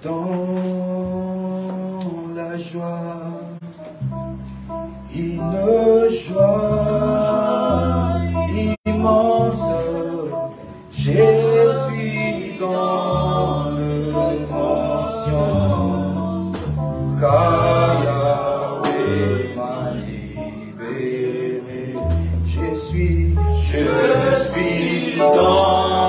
dans la joie, une joie immense. Je suis dans le conscience, car Yahweh m'a libéré. Je suis dans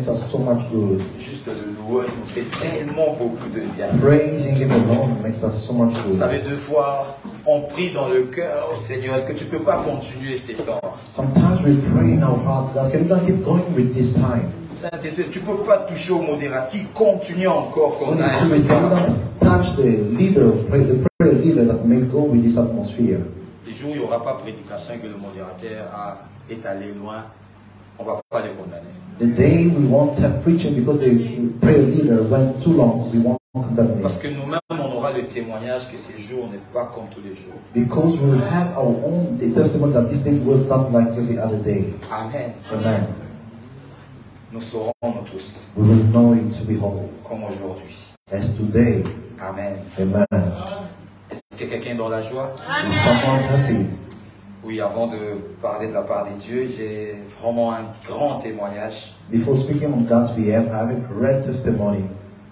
So much good. Juste le louer nous fait tellement beaucoup de bien. Praising Him alone makes us so much good. Vous savez, deux fois, on prie dans le cœur, oh Seigneur, est-ce que tu peux pas continuer ces temps? Sometimes we pray in our heart, God, can you not keep going with this time? Saint-Esprit, tu peux pas toucher au modérateur qui continue encore comme ça. Touch the leader, the prayer leader that may go with this atmosphere. Les jours où il n'y aura pas prédication et que le modérateur est allé loin, on ne va pas les condamner. The day we won't have preaching because the prayer leader went too long, we won't condemn him. Parce que nous-mêmes, on aura le témoignage que ces jours n'est pas comme tous les jours. Because we will have our own testimony that this day was not like every other day. Amen. Amen. Nous saurons nous tous. We will know it to be whole. Comme aujourd'hui. As today. Amen. Amen. Est-ce que quelqu'un est dans la joie? Is someone happy? Oui, avant de parler de la part de Dieu, j'ai vraiment un grand témoignage. Before speaking on God's behalf, I have a great testimony.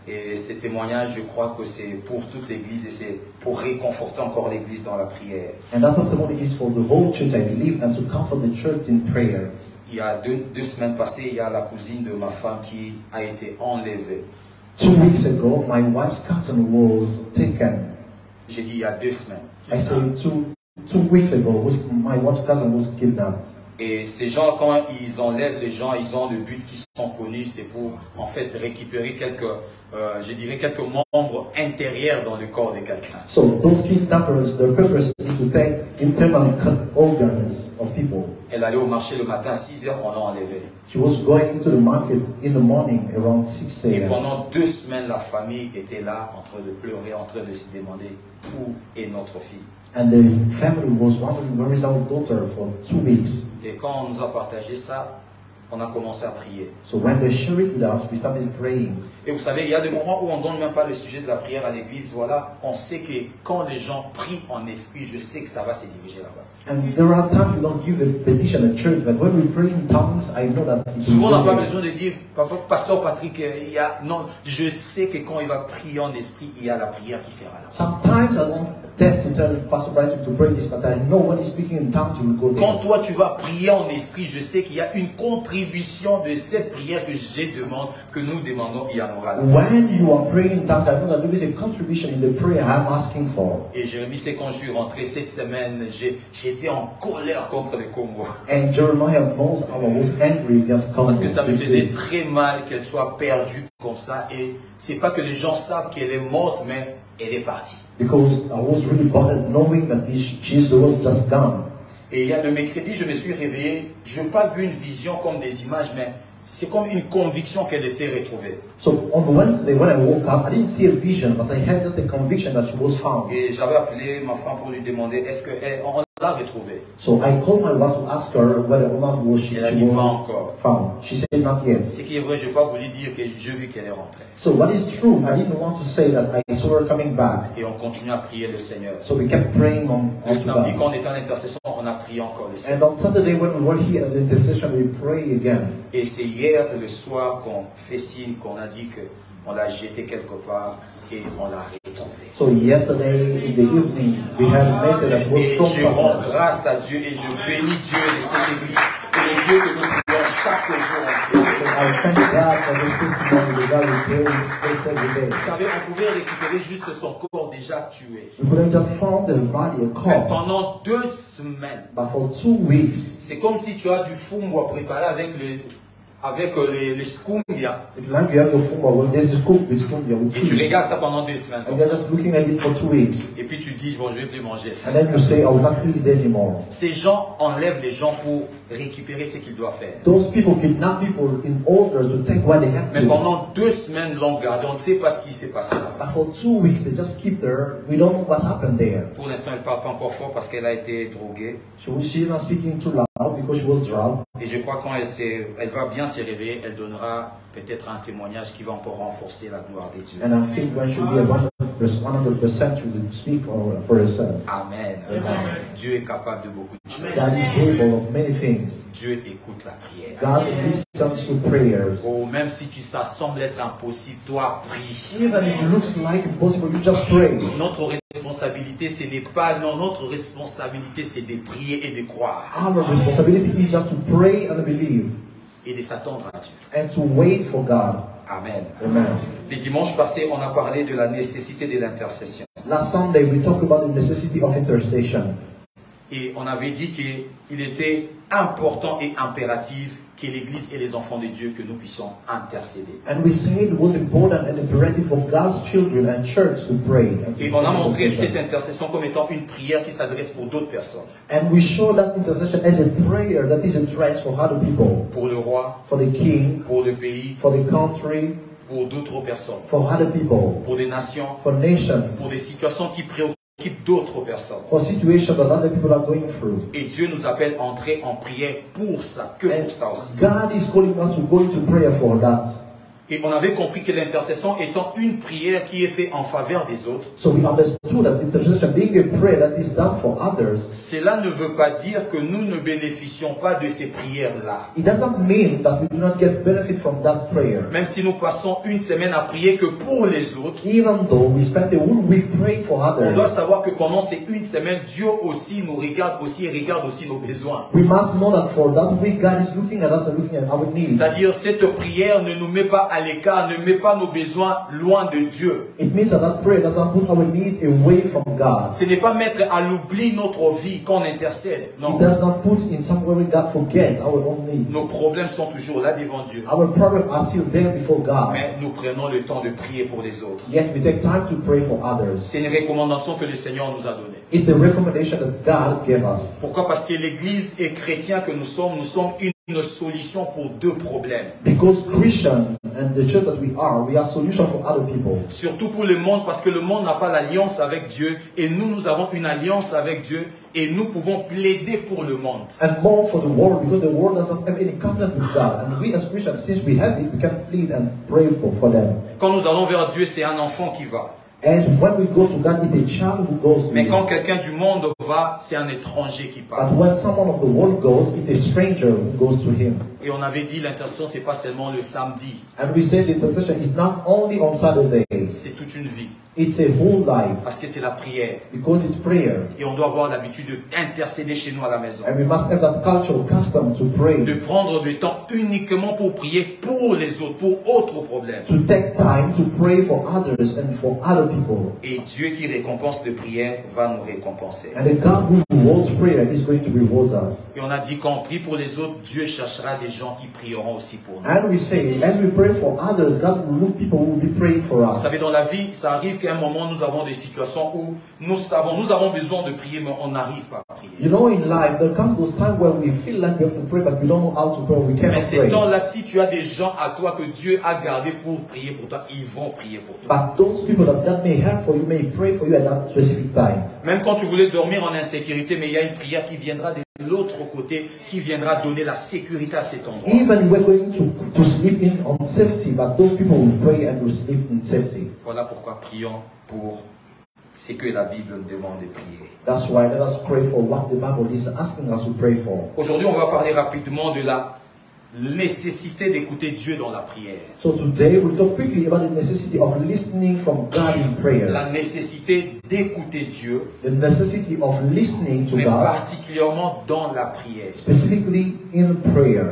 Et ces témoignages, je crois que c'est pour toute l'Église et c'est pour réconforter encore l'Église dans la prière. And that testimony is for the whole church, I believe, and to comfort the church in prayer. Il y a deux semaines passées, il y a la cousine de ma femme qui a été enlevée. 2 weeks ago, my wife's cousin was taken. J'ai dit il y a 2 semaines. I say two weeks ago, my wife's cousin was kidnapped. Et ces gens, quand ils enlèvent les gens, ils ont le but qui sont connus, c'est pour en fait récupérer quelques, je dirais quelques membres intérieurs dans le corps de quelqu'un. So those kidnappers, their purpose is to take internal organs of people. Elle allait au marché le matin à 6 heures, on l'a enlevée. She was going into the market in the morning around 6 Et a.m. pendant 2 semaines, la famille était là, en train de pleurer, en train de se demander où est notre fille. And the family was wondering, where is our daughter, for 2 weeks. Et quand on nous a partagé ça, on a commencé à prier. So when they shared it with us, we started praying. Et vous savez, il y a des moments où on ne donne même pas le sujet de la prière à l'église. Voilà, on sait que quand les gens prient en esprit, je sais que ça va se diriger là-bas. And there are times we don't give a petition at church, but when we pray in tongues, I know that it Souvent, on n'a pas will. besoin de dire, Papa, Pasteur Patrick, il y a... Non, je sais que quand il va prier en esprit, il y a la prière qui sera là. Sometimes I don't dare to tell Pastor Brighton to pray this, but I know when he's speaking in tongues, he will go Quand there. toi, tu vas prier en esprit, je sais qu'il y a une contribution de cette prière que je demande, que nous demandons, il y en aura là. When you are praying in tongues, I know that there is a contribution in the prayer I'm asking for. Et Jérémie, c'est quand je suis rentré cette semaine, j'étais en colère contre le Congo. And Jeremiah knows I was angry against Congo. Parce que ça me faisait très mal qu'elle soit perdue comme ça. Et c'est pas que les gens savent qu'elle est morte, mais elle est partie. Because I was really bothered knowing that she was just gone. Et il y a le mercredi, je me suis réveillé. Je n'ai pas vu une vision comme des images, mais c'est comme une conviction qu'elle s'est retrouvée. So on Wednesday when I woke up, I didn't see a vision, but I had just a conviction that she was found. Et j'avais appelé ma femme pour lui demander, est-ce qu'on l'a retrouvée? So I called my wife to ask her whether or not she Elle a dit pas was encore. found. She said not yet. Ce qui est vrai, je n'ai pas voulu dire que je vis qu'elle est rentrée. So what is true, I didn't want to say that I saw her coming back. Et on continue à prier le Seigneur. So we kept praying on Le samedi, God. quand on était en intercession, on a prié encore le And Seigneur. on Saturday when we were here at the intercession, we pray again. Et c'est hier le soir qu'on fait signe, qu'on a dit qu'on l'a jeté quelque part et on l'a retrouvé. So yesterday in the evening, we had a message that was Et from je rends someone. grâce à Dieu et je bénis Dieu de cette église et le Dieu que nous prions chaque jour ensemble. So I thank God for this testimony that God will pray in this place every day. Vous savez, on pouvait récupérer juste son corps déjà tué. We could have just found the body, a Mais corpse, pendant 2 semaines, but for 2 weeks, c'est comme si tu as du fumbo à préparer avec les scumbia. it's like you have your phone, but when there's a cook with cumbia with Et tu cheese, regardes ça pendant 2 semaines and comme you're ça. just looking at it for 2 weeks, Et puis tu dis, bon, je vais plus manger ça. and then you say, I will not eat it anymore. Ces gens enlèvent les gens pour récupérer ce qu'ils doivent faire. Those people kidnap people in order to take what they have Mais to. pendant 2 semaines l'ont gardé, on ne sait pas ce qui s'est passé là. But for 2 weeks, they just keep there. We don't know what happened there. Pour l'instant, elle ne parle pas encore fort parce qu'elle a été droguée. So she's not speaking too loud because she was drugged. Et je crois que quand elle va bien se réveiller, elle donnera peut-être un témoignage qui va encore renforcer la gloire de Dieu. And I think when she'll be at 100%, she will speak for herself. Amen. Amen. Dieu est capable de beaucoup de choses. God is able of many things. Dieu écoute la prière. God listens to prayers. Oh, même si ça semble être impossible, toi prie. Even if it looks like impossible, you just pray. Notre responsabilité, ce n'est pas, non, notre responsabilité, c'est de prier et de croire. Our responsibility is just to pray and believe Et de s'attendre à Dieu. and to wait for God. Amen. Amen. Le dimanche passé, on a parlé de la nécessité de l'intercession. Last Sunday, we talked about the necessity of intercession. Et on avait dit qu'il était important et impératif que l'Église et les enfants de Dieu, que nous puissions intercéder. And we said it was important and imperative for God's children and church to pray. Et on a montré cette intercession comme étant une prière qui s'adresse pour d'autres personnes. And we show that intercession as a prayer that is addressed for other people, Pour le roi, for the king, pour le pays, for the country, pour d'autres personnes, for other people, pour des nations, for nations, pour des situations qui préoccupent d'autres personnes. for situations that other people are going through. Et Dieu nous appelle à entrer en prière pour ça, que pour ça aussi. God is calling us to go into prayer for that. Et on avait compris que l'intercession étant une prière qui est faite en faveur des autres, So we understood that intercession being a prayer that is done for others. Cela ne veut pas dire que nous ne bénéficions pas de ces prières-là. It doesn't mean that we do not get benefit from that prayer. Même si nous passons une semaine à prier que pour les autres, Even though we spend a whole week praying for on doit others, savoir que pendant ces une semaine, Dieu aussi nous regarde aussi et regarde aussi nos besoins. we must know that for that week God is looking at us and looking at our needs. C'est-à-dire, cette prière ne nous met pas à l'écart, ne met pas nos besoins loin de Dieu. It means that that prayer doesn't put our needs away from God. Ce n'est pas mettre à l'oubli notre vie qu'on intercède. Non. It does not put in somewhere where God forgets our own needs. Nos problèmes sont toujours là devant Dieu. Our problems are still there before God. Mais nous prenons le temps de prier pour les autres. Yet we take time to pray for others. C'est une recommandation que le Seigneur nous a donnée. It's the recommendation that God gave us. Pourquoi? Parce que l'Église et chrétiens que nous sommes une solution pour deux problèmes. Because Christian and the church that we are solution for other people. Surtout pour le monde, parce que le monde n'a pas l'alliance avec Dieu et nous avons une alliance avec Dieu et nous pouvons plaider pour le monde. And more for the world, because the world doesn't have any covenant with God. And we as Christians, since we have it, we can plead and pray for them. Quand nous allons vers Dieu, c'est un enfant qui va. As when we go to God, it's a child who goes to Mais Him. quand quelqu'un du monde va, c'est un étranger qui part. But when someone of the world goes, it's a stranger who goes to Him. Et on avait dit l'intercession, c'est pas seulement le samedi. And we said the intercession is not only on Saturday. C'est toute une vie. It's a whole life. Parce que c'est la prière. Because it's prayer. Et on doit avoir l'habitude d'intercéder chez nous à la maison. And we must have that cultural custom to pray. De prendre du temps uniquement pour prier pour les autres, pour autres problèmes. To take time to pray for others and for other people. Et Dieu qui récompense de prière va nous récompenser. And the God who rewards prayer is going to reward us. Et on a dit quand on prie pour les autres, Dieu cherchera des gens qui prieront aussi pour nous. And we say, as we pray for others, God will look people who will be praying for Vous us. savez, dans la vie, ça arrive qu'à un moment, nous avons des situations où nous avons besoin de prier, mais on n'arrive pas à prier. You know, in life, there comes those times where we feel like we have to pray, but we don't know how to pray. We cannot Mais c'est pray. dans là, si tu as des gens à toi que Dieu a gardés pour prier pour toi, ils vont prier pour toi. But those people that God may have for you may pray for you at that specific time. Même quand tu voulais dormir en insécurité, mais il y a une prière qui viendra de l'autre côté, qui viendra donner la sécurité à cet endroit. Even we're going to sleep in on safety, but those people will pray and will sleep in safety. Voilà pourquoi prions pour ce que la Bible demande de prier. That's why let us pray for what the Bible is asking us to pray for. Aujourd'hui, on va parler rapidement de la nécessité d'écouter Dieu dans la prière. So today we'll talk quickly about the necessity of listening from God in prayer. La nécessité d'écouter Dieu, The necessity of listening to mais God, particulièrement dans la prière. specifically in prayer.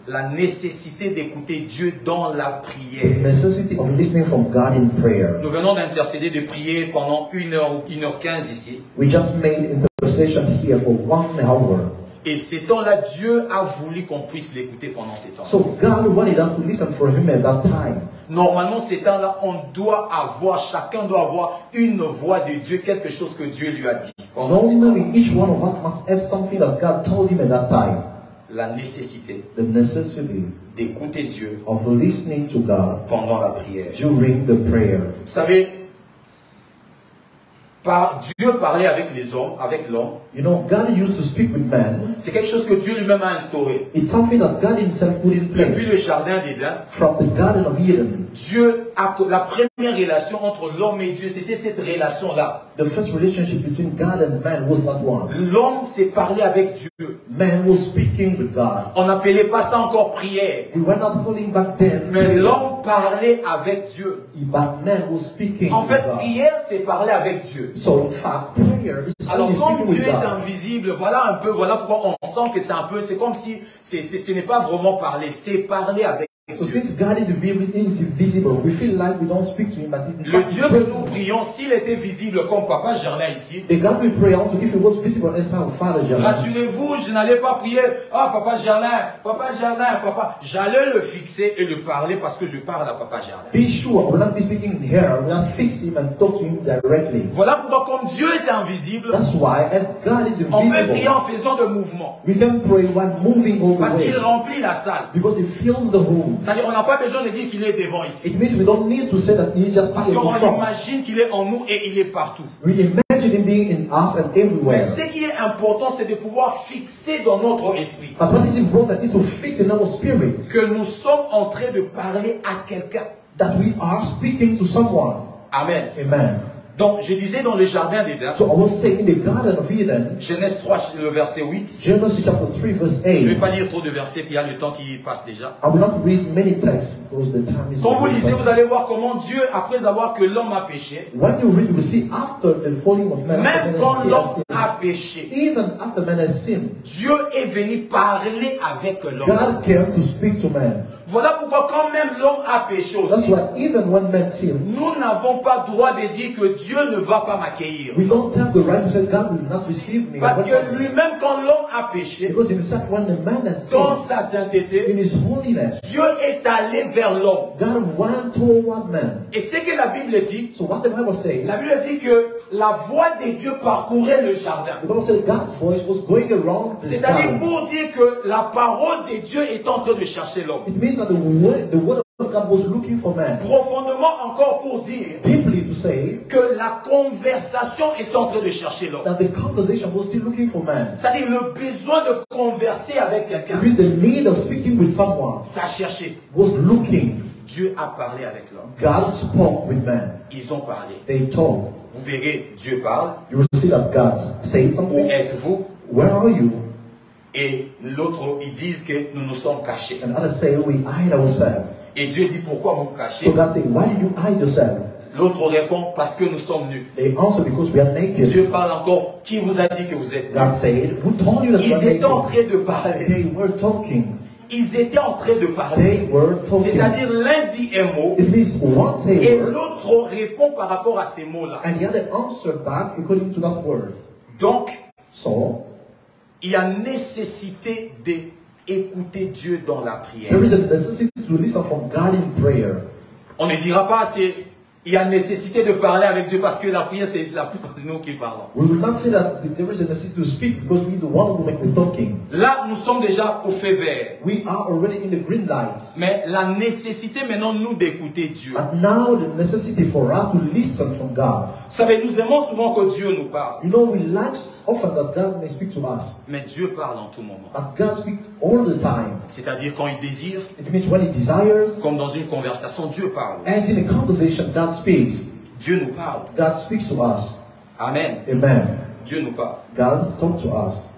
La nécessité d'écouter Dieu dans la The prière. necessity of listening from God in prayer. Nous venons d'intercéder, de prier pendant 1 heure ou 1h15 ici. We just made intercession here for 1 hour. Et ces temps-là, Dieu a voulu qu'on puisse l'écouter pendant ces temps. So God wanted us to listen for Him at that time. Normalement, ces temps-là, chacun doit avoir une voix de Dieu, quelque chose que Dieu lui a dit. pendant ces Normally, temps. each one of us must have something that God told him at that time. La nécessité The necessity d'écouter Dieu of listening to God pendant la prière. during the prayer. Vous savez, Dieu parlait avec les hommes, avec l'homme. You know, God used to speak with man. C'est quelque chose que Dieu lui-même a instauré. It's something that God Himself put in Depuis place. le jardin d'Éden, From the Garden of Eden, la première relation entre l'homme et Dieu, c'était cette relation-là. the first relationship between God and man was not one. L'homme s'est parlé avec Dieu. Man was speaking with God. On n'appelait pas ça encore prière. We were not calling back then. Mais l'homme parlait avec Dieu. But man was speaking En with fait, God. prière, c'est parler avec Dieu. So in fact, prayer is Alors, only comme speaking Dieu with est God. invisible, voilà pourquoi on sent que c'est comme si ce n'est pas vraiment parler, c'est parler avec So Dieu. since God is invisible, we feel like we don't speak to Him, but in Le fact, Dieu que nous prions, s'il était visible comme Papa Germain ici, the God we pray out to, if He was visible as our Father Germain, rassurez-vous, je n'allais pas prier, Papa Germain, Papa. J'allais le fixer et le parler parce que je parle à Papa Germain. be sure I will not be speaking here. We will fix Him and talk to Him directly. Voilà pourquoi comme Dieu est invisible, That's why, as God is on peut prier invisible, en faisant de mouvements. we can pray while moving all Parce the qu'il way, remplit la salle. because He fills the room. C'est-à-dire, on n'a pas besoin de dire qu'il est devant ici. It means we don't need to say that He is just Parce sitting in qu'on the front. imagine qu'il est en nous et il est partout. We imagine Him living in us and Mais everywhere. ce qui est important, c'est de pouvoir fixer dans notre esprit But what is important is to fix in our spirit que nous sommes en train de parler à quelqu'un. that we are speaking to someone. Amen. Amen. Donc, je disais dans le jardin d'Éden, So I was saying in the Garden of Eden, Genèse 3, le verset 8. Genesis chapter 3 verse Je ne vais 8. pas lire trop de versets, puis il y a le temps qui passe déjà. I will not read many texts because the time is Quand vous very lisez, limited. vous allez voir comment Dieu, après avoir que l'homme a péché, When you read, you will see after the falling of man, after même man quand has l'homme sinned, a péché, even after man has sinned, Dieu est venu parler avec l'homme. God came to speak to man. Voilà pourquoi quand même l'homme a péché That's aussi, why even when man sinned, nous n'avons pas droit de dire que Dieu ne va pas m'accueillir. we don't have the right to say God will not receive me. Parce que lui-même, quand l'homme a péché, Because himself, when the man has dans sinned, sa sainteté, in his holiness, Dieu est allé vers l'homme. God went toward man. Et ce que la Bible dit, So what the Bible says, la Bible dit que la voix de Dieu parcourait le jardin. the Bible says God's voice was going around the C'est-à-dire garden. pour dire que la parole de Dieu est en train de chercher l'homme. It means that the word of God was looking for man. Profondément encore pour dire Deeply to say que la conversation est en train de chercher l'homme. that the conversation was still looking for man. C'est-à-dire le besoin de converser avec quelqu'un. It means the need of speaking with someone Ça cherchait. was looking. Dieu a parlé avec l'homme. God spoke with man. Ils ont parlé. They talked. Vous verrez, Dieu parle. You will see that God said Où something. êtes-vous? Where are you? Et l'autre, ils disent que nous nous sommes cachés. And others say we hide ourselves. Et Dieu dit, pourquoi vous vous So cachez? God said, why did you hide yourself? L'autre répond, parce que nous sommes nus. They answer because we are naked. Dieu parle encore, qui vous a dit que vous êtes nus? God said, who told you that you are Ils étaient en naked? train de parler. They were talking. Ils étaient en train de parler. They were talking. C'est-à-dire l'un dit un mot It means one say et word l'autre répond par rapport à ces mots-là. and the other answer back according to that word. Donc, So il y a nécessité d'écouter Dieu dans la prière. there is a necessity to listen from God in prayer. On ne dira pas, il y a nécessité de parler avec Dieu parce que la prière, c'est la plupart de nous qui parlons. We will not say that there is a necessity to speak because we the one who make the talking. Là, nous sommes déjà au feu vert. We are already in the green light. Mais la nécessité maintenant, nous, d'écouter Dieu. But now the necessity for us to listen from God. Vous savez, nous aimons souvent que Dieu nous parle. You know, we like often that God may speak to us. Mais Dieu parle en tout moment. But God speaks all the time. C'est-à-dire quand il désire, It means when He desires, comme dans une conversation, Dieu parle. as in a conversation, God speaks. Dieu nous parle. God speaks to us. Amen. Amen. Dieu nous parle. God talks to us.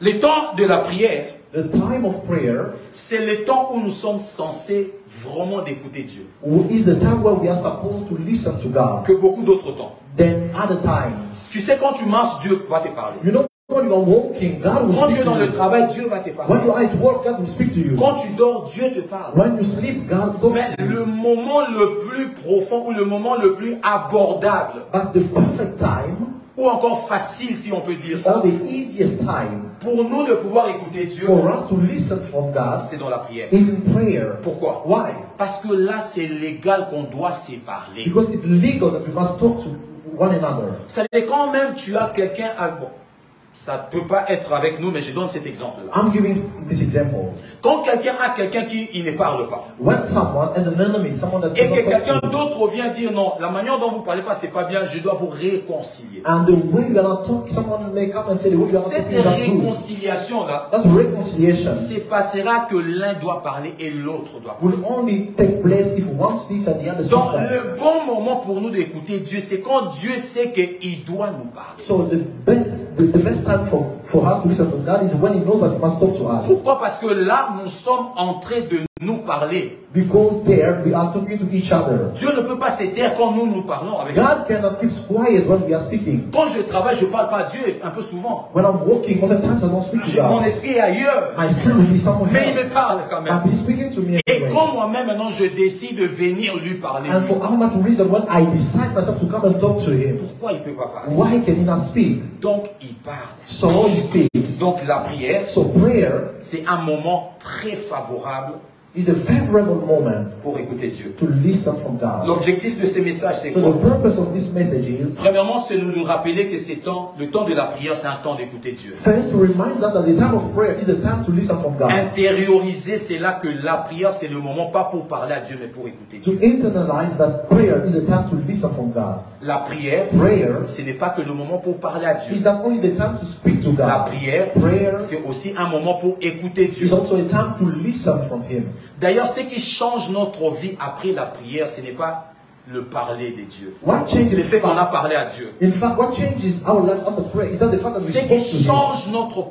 Le temps de la prière, The time of prayer c'est le temps où nous sommes censés vraiment d'écouter Dieu. is the time where we are supposed to listen to God. Que beaucoup d'autres temps. Then other times, Tu sais, quand tu marches, Dieu va te parler. you know, when you are walking, God will Quand tu speak es dans to le you. travail, Dieu va te When parler. you are at work, God will speak to you. Quand tu dors, Dieu te parle. When you sleep, God talks Mais to you. le moment le plus profond ou le moment le plus abordable But the perfect time, ou encore facile, si on peut dire or ça, the easiest time pour nous de pouvoir écouter Dieu, for us to listen from God c'est dans la prière. is in prayer. Pourquoi? Why? Parce que là, c'est légal qu'on doit se parler. Because it's legal that we must talk to one another. Vous savez, quand même tu as quelqu'un à... Bon, ça ne peut pas être avec nous, mais je donne cet exemple-là. I'm giving this example. Quand quelqu'un a quelqu'un qui il ne parle pas, When someone has an enemy, someone that et does que not talk quelqu'un to you, d'autre vient dire non, la manière dont vous ne parlez pas, c'est pas bien, je dois vous réconcilier. and the way you are not talking, someone may come and say the way you are not Cette talking is not good. réconciliation-là That reconciliation se passera que l'un doit parler et l'autre doit parler. will only take place if one speaks and the other speaks Donc, back. le bon moment pour nous d'écouter Dieu, c'est quand Dieu sait qu'il doit nous parler. So the best time for us to listen to God is when He knows that He must talk to us. Pourquoi? Parce que là, nous sommes en train de nous parler. Because there we are talking to each other. Dieu ne peut pas se taire quand nous parlons avec lui. God cannot keep quiet when we are speaking. Quand je travaille, je ne parle pas à Dieu un peu souvent. When I'm walking, oftentimes I don't speak to Mon God. esprit est ailleurs. My spirit will be somewhere Mais il else. me parle quand même. But He's speaking to me Et anyway. quand moi-même maintenant je décide de venir lui parler, And for how much reason when I decide myself to come and talk to Him, pourquoi il ne peut pas parler? why can He not speak? Donc il parle. So He speaks. Donc la prière, So prayer c'est un moment très favorable is a favorable moment pour écouter Dieu. to listen from God. L'objectif de ces messages, c'est So quoi? the purpose of this message is, Premièrement, c'est de nous rappeler que le temps de la prière, c'est un temps d'écouter Dieu. first, to remind us that the time of prayer is a time to listen from God. Intérioriser, c'est là que la prière, c'est le moment, pas pour parler à Dieu, mais pour écouter To Dieu. internalize that prayer is a time to listen from God. La prière, Prayer ce n'est pas que le moment pour parler à Dieu. is not only the time to speak to La God. prière, Prayer c'est aussi un moment pour écouter Dieu. is also a time to listen from Him. D'ailleurs, ce qui change notre vie après la prière, ce n'est pas le parler de Dieu. What changes Le fait qu'on a parlé à Dieu. in fact, what changes our life after prayer is not the fact that we Ce spoke qui to Him. change notre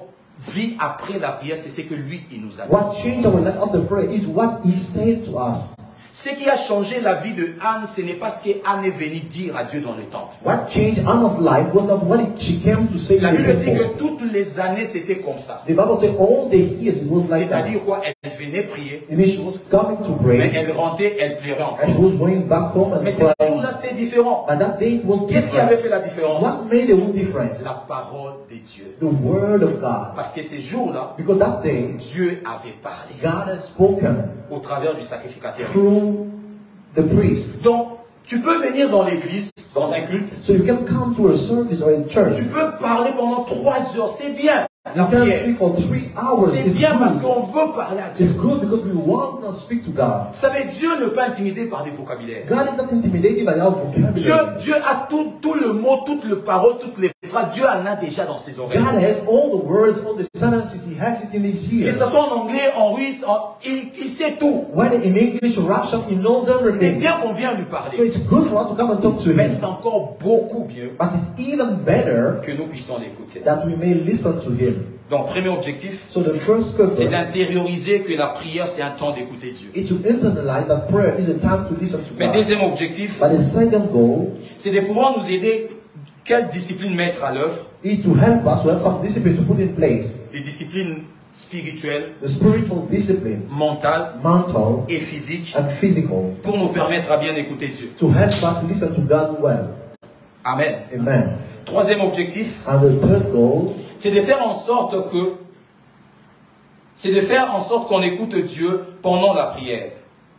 vie après la prière, c'est ce que lui, il nous a dit. What changed our life after prayer is what He said to us. Ce qui a changé la vie de Anne, ce n'est pas ce qu'Anne est venue dire à Dieu dans le temple. What changed Anna's life was not what she came to say La in the Bible dit temple. que toutes les années, c'était comme ça. The Bible says all the years it was like that. C'est-à-dire quoi? Elle venait prier, And then she was coming to mais pray, elle rentrait, elle pleurait encore. and she was going back home and Mais ce crying. jour-là, c'est différent. But that day it was Qu'est-ce qui avait different. fait la différence? What made the whole difference? La parole de Dieu. The word of God. Parce que ces jours-là, Because that day, Dieu avait parlé God had spoken au travers du sacrificateur. through the priest. Donc, tu peux venir dans l'église, dans un culte, So you can come to a service or a church. tu peux parler pendant 3 heures, c'est bien. La You can prière, speak for 3 hours. c'est It's bien parce good. qu'on veut parler à Dieu. It's good because we want to speak to God. Vous savez, Dieu ne peut pas intimider par des vocabulaires. God is not intimidated by our vocabulary. Dieu a tout le mot, toutes les paroles, toutes les phrases. Dieu en a déjà dans ses oreilles. God has all the words, all the sentences. He has it in His Que ears. ce soit en anglais, en russe, il sait tout. Whether in English or Russian, He knows C'est everything. bien qu'on vienne lui So parler. it's good for us to come and talk to Mais Him. c'est encore beaucoup mieux But it's even better que nous puissions l'écouter. that we may listen to Him. Donc, premier objectif, So the first purpose c'est d'intérioriser que la prière, c'est un temps d'écouter Dieu. is to internalize that prayer is a time to listen to Mais God. deuxième objectif, But the second goal c'est de pouvoir nous aider quelle discipline mettre à l'œuvre. is to help us to have some discipline to put in place. Les disciplines spirituelles, The spiritual discipline, mentales mental et physiques and physical, pour nous permettre à bien écouter Dieu. to help us listen to God well. Amen. Amen. Troisième objectif, And the third goal c'est de faire en sorte qu'on écoute Dieu pendant la prière.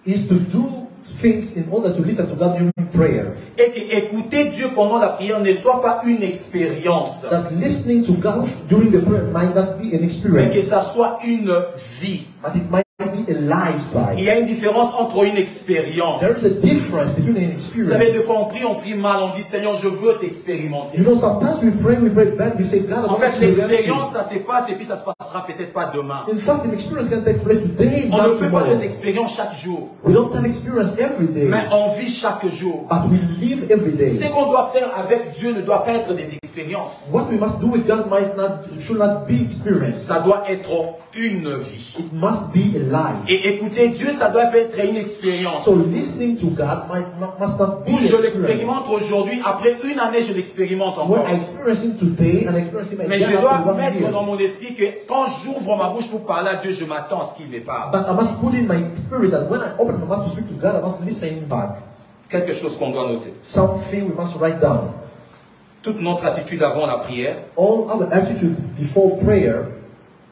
is to do things in order to listen to God during prayer. Et que écouter Dieu pendant la prière ne soit pas une expérience, That listening to God during the prayer might not be an mais que experience, ça soit une vie. but it might be a Il lifestyle. y a une différence entre une expérience. There is a difference between an Vous savez, des experience. fois on prie mal, on dit Seigneur, je veux t'expérimenter. You know, sometimes we pray bad, we say, God, I En want fait, to experience l'expérience, you. ça se passe et puis ça se passera peut-être pas demain. In fact, an experience can take place today, On ne not fait pas tomorrow. des expériences chaque jour, We don't have experience every day, mais on vit chaque jour. but we live every day. Ce qu'on doit faire avec Dieu ne doit pas être des expériences. What we must do with God should not be experience. Ça doit être une vie. It must be a life. Et écouter Dieu, ça doit être une expérience. So listening to God must not be Où an je experience. l'expérimente aujourd'hui, après une année, je l'expérimente When encore. I experience Him today and experience Him Mais again je dois after 1 mettre year. dans mon esprit que quand j'ouvre ma bouche pour parler à Dieu, je m'attends à ce qu'il me parle. But I must put in my spirit that when I open my mouth to speak to God, I must listen back. Quelque chose qu'on doit noter. Something we must write down. Toute notre attitude avant la prière, All our attitude before prayer,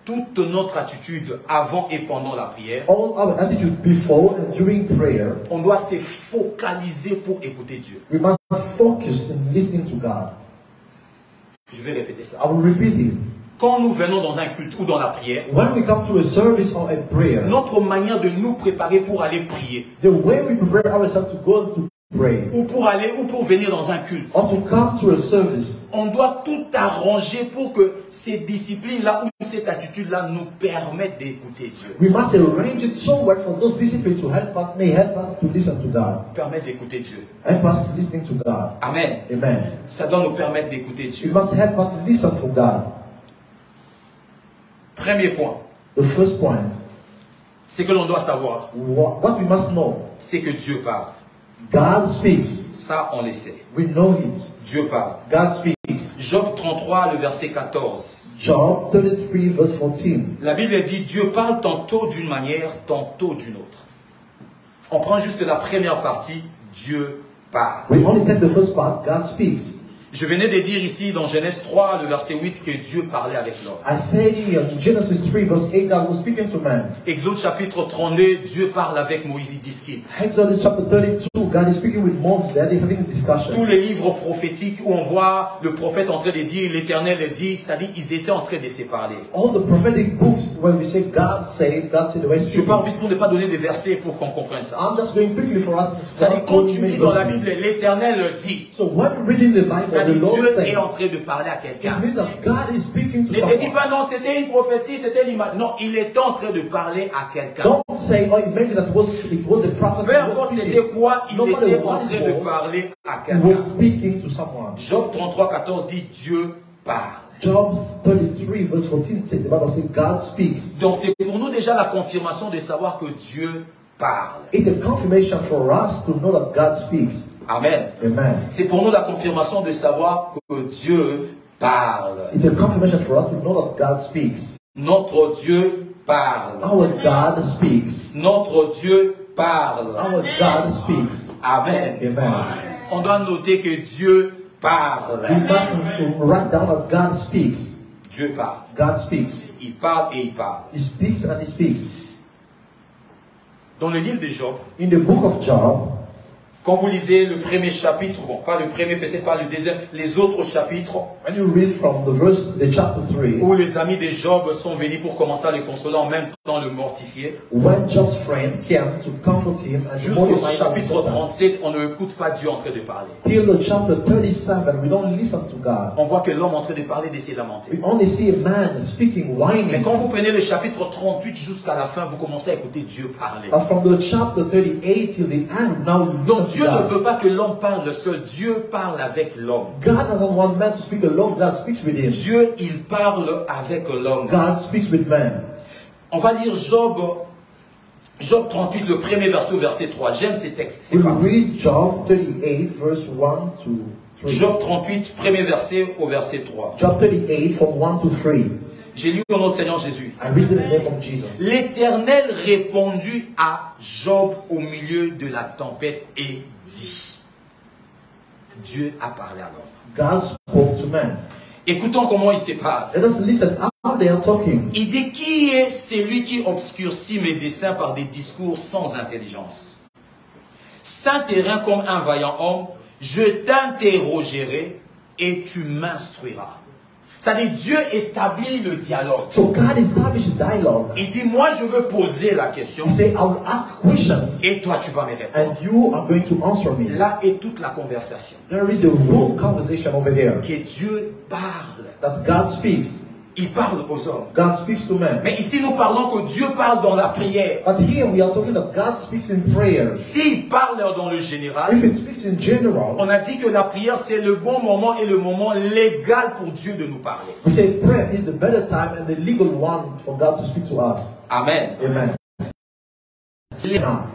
toute notre attitude avant et pendant la prière, all our attitude before and during prayer, on doit se focaliser pour écouter Dieu. we must focus in listening to God. Je vais répéter ça. I will repeat it. Quand nous venons dans un culte ou dans la prière, When we come to a service or a prayer, notre manière de nous préparer pour aller prier, the way we prepare ourselves to go to pray ou pour venir dans un culte, or to come to a service, on doit tout arranger pour que ces disciplines-là ou cette attitude-là nous permettent d'écouter Dieu. we must arrange it so well for those disciplines to help us to listen to God. Permettre d'écouter Dieu. Help us listening to God. Amen. Amen. Ça doit nous permettre d'écouter It Dieu. must help us listen to God. Premier point, The first point, c'est que l'on doit savoir, what we must know, c'est que Dieu parle. God speaks. Ça, on le sait. We know it. Dieu parle. God speaks. Job 33, le verset 14. Job 33 verse 14. La Bible dit, Dieu parle tantôt d'une manière, tantôt d'une autre. On prend juste la première partie, Dieu parle. We only take the first part, God speaks. Je venais de dire ici dans Genèse 3, le verset 8, que Dieu parlait avec l'homme. I said in Genesis 3 verse 8, God was speaking to man. Exode chapitre 32, Dieu parle avec Moïse, il discute. Exodus chapter 32, God is speaking with Moses. They're having a discussion. Tous les livres prophétiques où on voit le prophète en train de dire, l'Éternel dit, c'est-à-dire ils étaient en train de se parler. All the prophetic books, when we say God said the way Je pars vite pour ne pas donner des versets pour qu'on comprenne ça. I'm just going quickly for us. C'est-à-dire quand tu lis dans la Bible, l'Éternel dit. So when reading the Bible, the Lord Dieu says, est en train de parler à quelqu'un. it means that God is speaking to Ne te dis someone. pas non, c'était une prophétie, c'était l'image. Non, il est en train de parler à quelqu'un. Don't say, oh, imagine that it was a prophecy. Peu importe c'était quoi, il No matter était en what train it de was, parler à He was quelqu'un. speaking to someone. Job 33, 14 dit Dieu parle. Job 33 verse 14 says, the Bible says God speaks. Donc c'est pour nous déjà la confirmation de savoir que Dieu parle. It's a confirmation for us to know that God speaks. Amen. Amen. C'est pour nous la confirmation de savoir que Dieu parle. It's a confirmation for us to know that God speaks. Notre Dieu parle. Our God speaks. Notre Dieu parle. Our God speaks. Amen. Amen. On doit noter que Dieu parle. We must write down that God speaks. Dieu parle. God speaks. Il parle et il parle. He speaks and he speaks. Dans le livre de Job, In the book of Job, quand vous lisez le premier chapitre, bon, pas le premier, peut-être pas le deuxième, les autres chapitres, when you read from the chapter 3, où les amis de Job sont venus pour commencer à le consoler, en même temps le mortifier, when Job's friends came to comfort him and to jusqu'au mortify him, chapitre 37, on ne écoute pas Dieu en train de parler. till the chapter 37, we don't listen to God. On voit que l'homme est en train de parler, de se lamenter. We only see a man speaking, Mais whining. quand vous prenez le chapitre 38 jusqu'à la fin, vous commencez à écouter Dieu parler. But from the chapter 38 till the end, now you Donc listen Dieu to ne God. veut pas que l'homme parle seul, Dieu parle avec l'homme. God doesn't want man to speak alone, God speaks with him. Dieu, il parle avec l'homme. God speaks with man. On va lire Job 38, le premier verset au verset 3. J'aime ces textes. C'est We'll parti. read Job 38, verse 1 to 3. Job 38, premier verset au verset 3. Job 38, from 1 to 3. J'ai lu au nom du Seigneur Jésus. I read in the name of Jesus. L'Éternel répondit à Job au milieu de la tempête et dit. Dieu a parlé à l'homme. God spoke to man. Écoutons comment il se parle. Let us listen how they are talking. Il dit, qui est celui qui obscurcit mes desseins par des discours sans intelligence? Saint terrain comme un vaillant homme, je t'interrogerai et tu m'instruiras. C'est-à-dire, Dieu établit le dialogue. So God established a dialogue. Il dit, moi je veux poser la question He said, I will ask questions et toi tu vas me répondre. and you are going to answer me. Là est toute la conversation. There is a whole conversation over there Que Dieu parle. that God speaks. Il parle aux hommes. God speaks to men. Mais ici nous parlons que Dieu parle dans la prière. But here we are talking that God speaks in prayer. S'il parle dans le général, If it speaks in general, on a dit que la prière c'est le bon moment et le moment légal pour Dieu de nous parler. we say prayer is the better time and the legal one for God to speak to us. Amen. Amen. Not.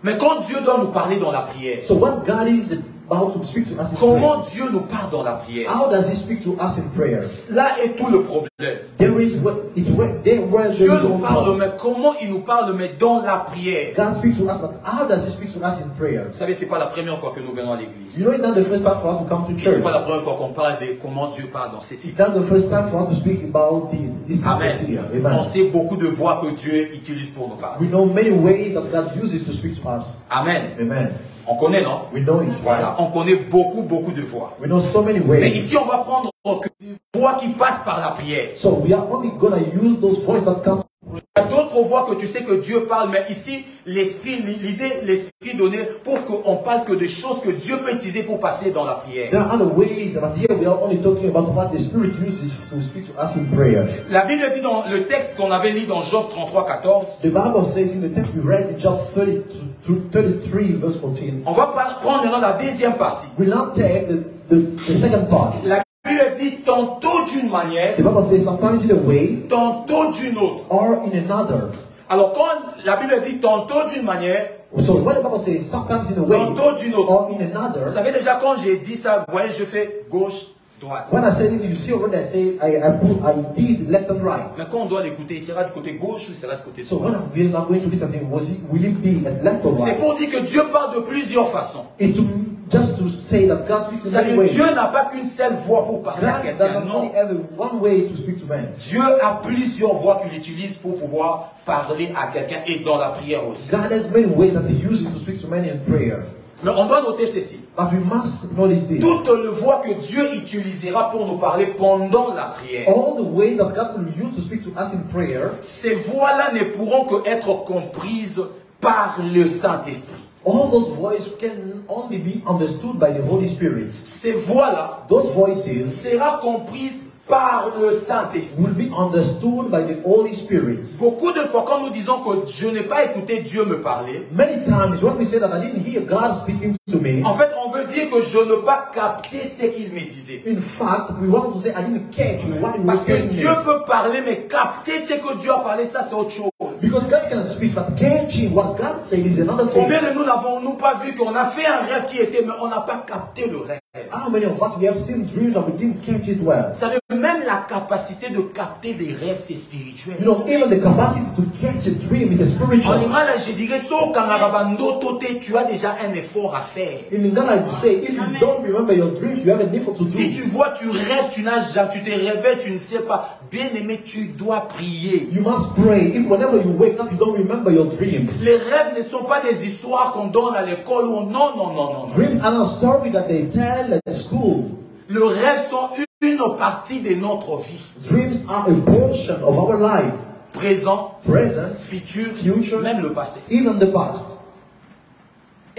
Mais quand Dieu doit nous parler dans la prière, So when God is about to speak to us in comment prayer, Dieu nous parle dans la prière? how does He speak to us in prayer? Là est tout le problème. There is it's where there Dieu is nous all parle, problem. mais comment il nous parle, mais dans la prière? God speaks to us, but how does He speak to us in prayer? Vous savez, c'est pas la première fois que nous venons à l'église. You know, it's not the first time for us to come to C'est church. pas la première fois qu'on parle de comment Dieu parle dans cette It's église. not the first time for us to speak about this subject here. Amen. Amen. On sait beaucoup de voix que Dieu utilise pour nous parler. We know many ways that God uses to speak to us. Amen. Amen. On connaît, non? We know it. Voilà. On connaît beaucoup de voix. We know so many Mais ways. ici, on va prendre que des voix qui passent par la prière. So we are only gonna use those voices that come. Il y a d'autres voix que tu sais que Dieu parle, mais ici, l'esprit, l'idée, l'esprit donné pour qu'on parle que des choses que Dieu peut utiliser pour passer dans la prière. There are other ways, but here we are only talking about what the Spirit uses to speak to us in prayer. La Bible dit dans le texte qu'on avait lu dans Job 33, 14, The Bible says in the text we read in Job 33 verse 14. on va prendre maintenant la deuxième partie. We'll now take the second part. La Bible dit tantôt d'une manière, The Bible says sometimes in a way tantôt d'une autre. or in another. Alors quand la Bible dit tantôt d'une manière, So what the Bible says sometimes in a way tantôt d'une autre. or in another. Vous savez déjà quand j'ai dit ça, vous voyez, je fais gauche, droite. When I said it, you see already I say I did left and right. Mais quand on doit l'écouter, il sera du côté gauche ou il sera du côté So droit. when we are going to listen to him, will it be at left or C'est right? pour dire que Dieu parle de plusieurs façons. And to just to say that God speaks in C'est-à-dire, many ways. Dieu n'a pas qu'une seule voix pour parler à God quelqu'un. doesn't Non. only have one way to speak to man. Dieu a plusieurs voix qu'il utilise pour pouvoir parler à quelqu'un et dans la prière aussi. God has many ways that He uses to speak to man in prayer. Mais on doit noter ceci. But we must notice this. Toutes les voix que Dieu utilisera pour nous parler pendant la prière, All the ways that God will use to speak to us in prayer, ces voix-là ne pourront que être comprises par le Saint-Esprit. all those voices can only be understood by the Holy Spirit. Ces voix-là Those voices seront comprises par le Saint-Esprit. will be understood by the Holy Spirit. Beaucoup de fois, quand nous disons que je n'ai pas écouté Dieu me parler, Many times when we say that I didn't hear God speaking to me, en fait, on veut dire que je n'ai pas capté ce qu'il me disait. in fact, we want to say I didn't catch what He was Parce que saying. Dieu peut parler, mais capter ce que Dieu a parlé, ça c'est autre chose. Because God can speak, but catching what God said is another thing. Combien de nous n'avons-nous pas vu qu'on a fait un rêve qui était, mais on n'a pas capté le rêve? How many of us we have seen dreams and we didn't catch it well? Vous savez, même la capacité de capter des rêves, c'est spirituel. You know, even the capacity to catch a dream is En spiritual. Lingala, je dirais, so kangarabando tote, tu as déjà un effort à faire. In Lingala, I would say, if you don't remember your dreams, you have an effort to Si do. tu vois, tu rêves, tu n'as jamais, tu te réveilles, tu ne sais pas. Bien aimé, tu dois prier. You must pray. If whenever you wake up, you don't remember your dreams. Les rêves ne sont pas des histoires qu'on donne à l'école ou non, non, non, non. Dreams are not stories that they tell at school. Le rêve sont une partie de notre vie. Dreams are a portion of our life. Présent, Present, futur, future, même le passé. even the past.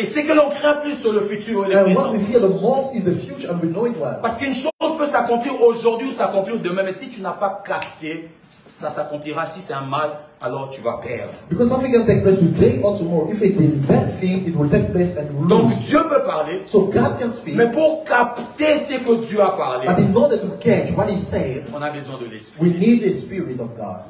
Et c'est que l'on craint plus sur le futur et le And présent. what we fear the most is the future, and we know it well. Parce qu'une chose peut s'accomplir aujourd'hui ou s'accomplir demain, mais si tu n'as pas capté, ça s'accomplira. Si c'est un mal, alors tu vas perdre. Because something can take place today or tomorrow. If it's a bad thing, it will take place and Donc lose. Dieu peut parler, So God can speak, mais pour capter ce que Dieu a parlé, but in order to catch what He said, on a besoin de l'Esprit. we need the Spirit of God.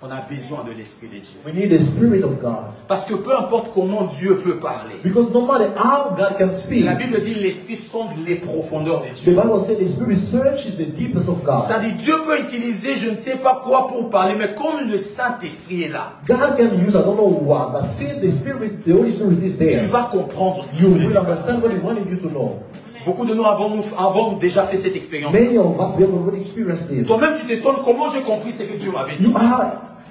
On a besoin de l'Esprit de Dieu. We need the Spirit of God. Parce que peu importe comment Dieu peut parler, Because no matter how God can speak, la Bible dit l'Esprit sonde les profondeurs de the Dieu. Bible says the Spirit searches the deepest of God. C'est-à-dire Dieu peut utiliser je ne sais pas quoi pour parler, mais comme le Saint-Esprit est là, God can use, I don't know what, but since the Spirit, the Holy Spirit is tu there, vas comprendre ce qu'il you voulait will dire. understand what He wanted you to know. Beaucoup de nous avons déjà fait cette expérience. Many of us, we have already experienced this. Toi-même, tu t'étonnes comment j'ai compris ce que Dieu m'avait dit.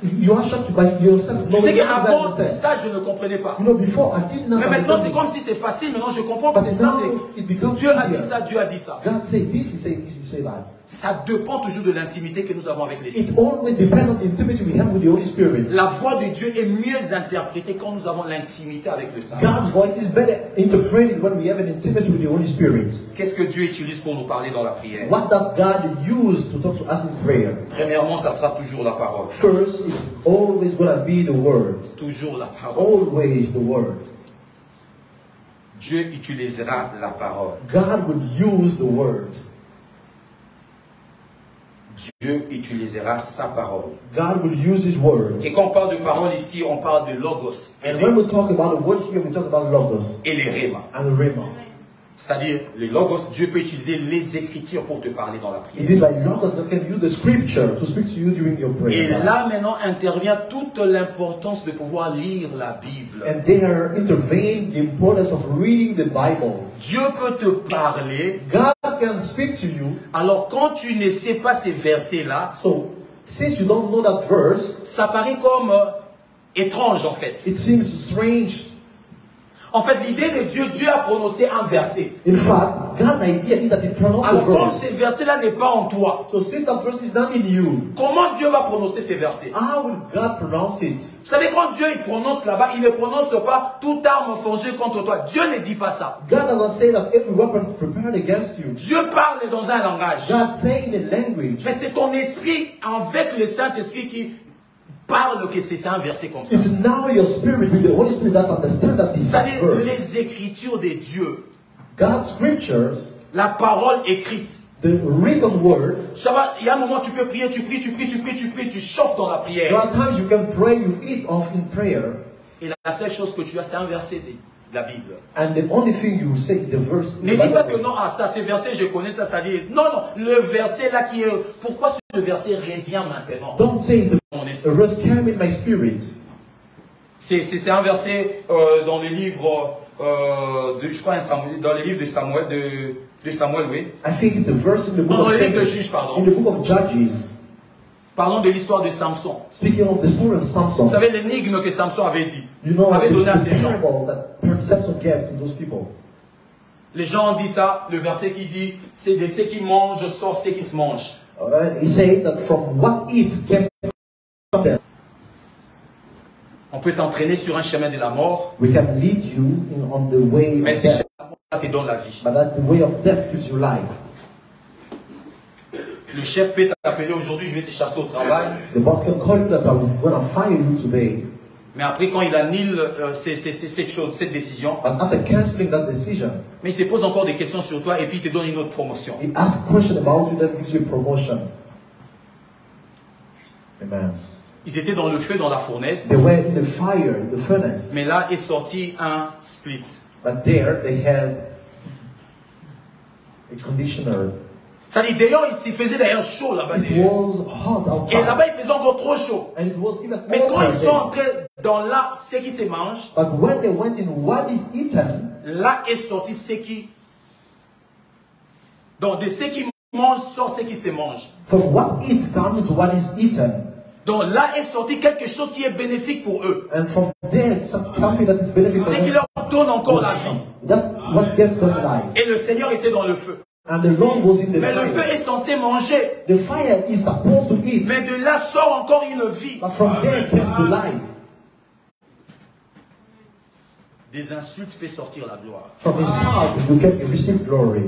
You are shocked by yourself. Tu sais knowing qu'avant, what God ça, je ne comprenais pas. You know, before I did not Mais maintenant, c'est understand comme si c'est facile. Maintenant, je comprends que But c'est ça. now it becomes Dieu a dit easier. ça, Dieu a dit ça. God say this, He say that. Ça dépend toujours de l'intimité que nous avons avec l'Esprit. It always depends on the intimacy we have with the Holy Spirit. La voix de Dieu est mieux interprétée quand nous avons l'intimité avec le Saint-Esprit. God's voice is better interpreted when we have an intimacy with the Holy Spirit. Qu'est-ce que Dieu utilise pour nous parler dans la prière? What does God use to talk to us in prayer? Premièrement, ça sera toujours la parole. First, it's always going to be the Word. Toujours la parole. Always the Word. Dieu utilisera la parole. God will use the Word. Dieu utilisera sa parole. God will use His Word. Et quand on parle de parole ici, on parle de logos And when we talk about the Word here, we talk about Logos et les rhéma. and Rhema. C'est-à-dire, le logos, Dieu peut utiliser les Écritures pour te parler dans la It prière. is by Logos that can use the Scripture to speak to you during your Et prayer. là, maintenant, intervient toute l'importance de pouvoir lire la Bible. And there intervene the importance of reading the Bible. Dieu peut te parler. God can speak to you. Alors, quand tu ne sais pas ces versets-là, So, since you don't know that verse, ça paraît comme étrange, en fait. it seems strange. En fait, l'idée de Dieu, Dieu a prononcé un verset. In fact, God's idea is that He pronounced the Alors, comme verse. ce verset-là n'est pas en toi, So, since that verse is not in you, comment Dieu va prononcer ces versets? how will God pronounce it? Vous savez, quand Dieu il prononce là-bas, il ne prononce pas toute arme forgée contre toi. Dieu ne dit pas ça. God doesn't say that every weapon prepared against you. Dieu parle dans un langage. God say in a language. Mais c'est ton esprit avec le Saint-Esprit qui parle que c'est un verset comme ça. It's now your spirit with the Holy Spirit that understand that this C'est-à-dire verse. les écritures de Dieu, God's scriptures, la parole écrite. the written word. Ça va, il y a un moment tu peux prier, tu pries, tu chauffes dans la There prière. are times you can pray, you eat off in prayer, Et la seule chose que tu as, c'est un verset de la Bible. and the only thing you will say is the verse. Ne dis pas que non, ah ça, ces versets, je connais ça, c'est-à-dire, non, non, le verset là qui est, pourquoi ce verset revient maintenant? Don't say Mon the esprit. verse came in my spirit. C'est un verset dans le livre je crois, dans les livres de Samuel, oui. I think it's a verse in the book Dans of le livre de Samuel, Juges, pardon. in the book of Judges, Parlons de l'histoire de Samson. speaking of the story of Samson. Vous savez l'énigme que Samson avait dit, You know, avait donné à the ces gens. parable that Samson gave to those people. Les gens ont dit ça, le verset qui dit, c'est de ce qui mangent sort ce qui se mange. He said that from what eats came something. On peut t'entraîner sur un chemin de la mort, We can lead you on the way mais of ce death, chemin de la mort te donne la vie. but that the way of death gives you life. Le chef peut t'appeler aujourd'hui, je vais te chasser au travail. The boss can call you that I'm going to fire you today, Mais après, quand il annule cette décision, but after canceling that decision, mais il se pose encore des questions sur toi et puis il te donne une autre promotion. he asks a question about you that gives you a promotion. Amen. Ils étaient dans le feu, dans la fournaise, They were in the fire, in the furnace, mais là est sorti un split. but there they had a conditioner. C'est-à-dire, d'ailleurs, il faisait d'ailleurs chaud là-bas. It was hot Et outside, là-bas, il faisait encore trop chaud. and it was even Mais quand ils sont hotter. entrés dans là, ce qui se mange, But when they went in what is eaten, là est sorti ce qui... Donc, de ce qui mange sort ce qui se mange. from what eats comes what is eaten. Donc, là est sorti quelque chose qui est bénéfique pour eux. And from there, something that is beneficial. Ce qui leur donne encore la vie. That what gives them life. Et le Seigneur était dans le feu. And the Lord was in the Mais le feu fire. est censé manger. The fire is supposed to eat, Mais de là sort encore une vie. but from there comes the life. Des insultes peut sortir la gloire. From inside, you can receive glory.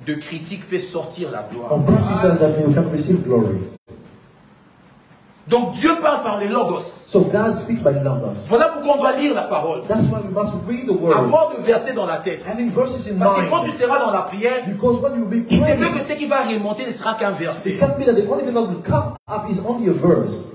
De critiques peut sortir la gloire. From practices, you can receive glory. Donc Dieu parle par les logos. So God speaks by logos. Voilà pourquoi on doit lire la parole. That's why we must read the word, Avoir de verser dans la tête. having verses in Parce que quand tu mind. seras dans la prière, Because when you be il se peut praying, que ce qui va remonter ne sera qu'un verset. it can be that the only thing that will come up is only a verse.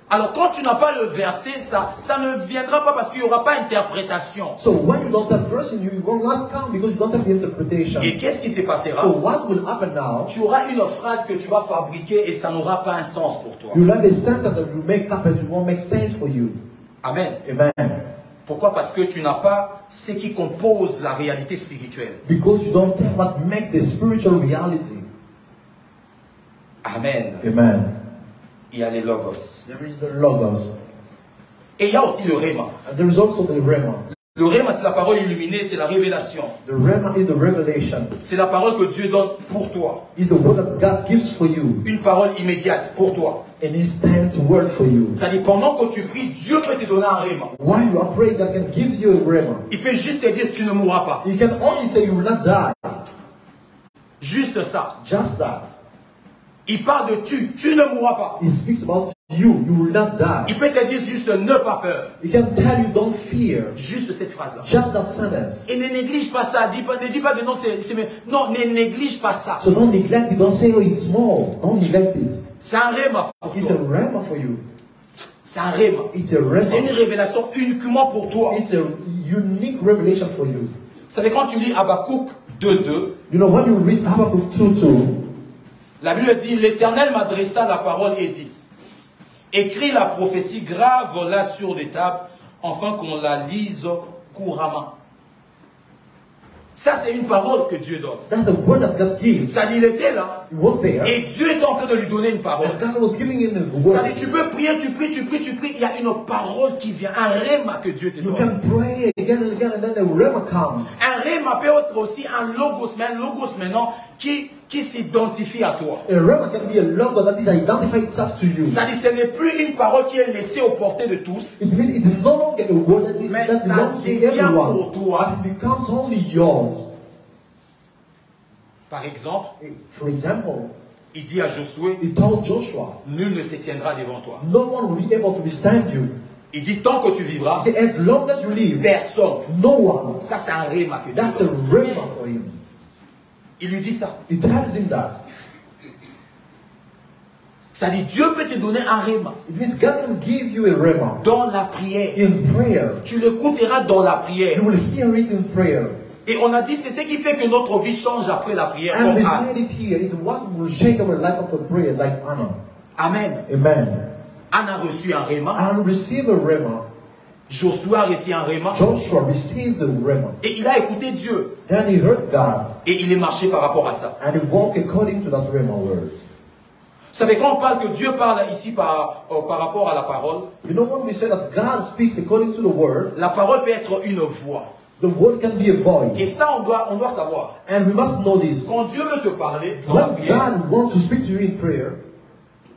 Alors quand tu n'as pas le verset, ça ne viendra pas parce qu'il n'y aura pas interprétation. So when you don't have verse in you, it will not come because you don't have the interpretation. Et qu'est-ce qui se So passera? what will happen now? Tu auras une phrase que tu vas fabriquer et ça n'aura pas un sens pour toi. You'll have a sentence that you make up and it won't make sense for you. Amen. Amen. Pourquoi? Parce que tu n'as pas ce qui compose la réalité spirituelle. Because you don't have what makes the spiritual reality. Amen. Amen. Il y a les logos. There is the logos. Et il y a aussi le rhéma. And there is also the rhema. Le rhéma, c'est la parole illuminée, c'est la révélation. The rhema is the revelation. C'est la parole que Dieu donne pour toi. It's the word that God gives for you. Une parole immédiate pour toi. An instant word for you. C'est-à-dire, pendant que tu pries, Dieu peut te donner un rhéma. While you are praying, God can give you a rhema. Il peut juste te dire, tu ne mourras pas. He can only say you will not die. Juste ça. Just that. Il parle de tu ne mourras pas. He speaks about you will not die. Il peut te dire juste, ne pas peur. He can tell you don't fear. Juste cette phrase-là. Just that sentence. Et ne néglige pas ça. Ne dis pas que non, non, ne néglige pas ça. So don't neglect it. Don't say, oh, it's small. Don't neglect it. C'est un rhéma pour It's a toi. rhema for you. C'est un rhéma. It's a C'est une rhema. révélation uniquement pour toi. It's a unique revelation for you. Vous savez, quand tu lis Habakkuk 2:2, You know, when you read Habakkuk 2:2, la Bible dit, l'Éternel m'adressa la parole et dit, écris la prophétie, grave-la sur des tables, afin qu'on la lise couramment. Ça, c'est une parole que Dieu donne. that's the word that God gives. Ça dit, il était là, It was there. et Dieu est en train de lui donner une parole. And God was giving him the Ça word. dit, tu peux prier, tu pries, il y a une parole qui vient, un rhéma que Dieu te You donne. can pray again and again, and then the rhema comes. Un rhéma peut être aussi un logos, mais un logos maintenant qui s'identifie à toi. A rhema can be a logo that is identify itself to you. Ça dit, ce n'est plus une parole qui est laissée aux portées de tous, It means it is no longer a word that, mais that ça belongs to devient everyone, pour toi. but it becomes only yours. Par exemple, For example, il dit à Josué, he told Joshua, nul ne se tiendra devant toi. no one will be able to withstand you. Il dit, tant que tu vivras, He said, as long as you live, personne. no one. Ça, c'est un rhéma que Dieu That's a donne. rhema for him. Il lui dit ça. He tells him that. Ça dit, Dieu peut te donner un rhéma It means God can give you a rhema dans la prière. in prayer. Tu l'écouteras dans la prière. You will hear it in prayer. Et on a dit, c'est ce qui fait que notre vie change après la prière. And Comme we Anne. said it here. It's what will shake our life after prayer, like Anna. Amen. Amen. Anne a reçu un rhéma. And receive a rhema. Josué a reçu un rhéma. Joshua received the rhema. Et il a écouté Dieu. Then he heard God. Et il est marché par rapport à ça. And he walked according to that rhema word. Vous savez, quand on parle que Dieu parle ici par rapport à la parole, You know, when we say that God speaks according to the word, la parole peut être une voix. the word can be a Et voice. ça, on doit savoir. And we must know this. Quand Dieu veut te parler dans la When prière, God wants to speak to you in prayer,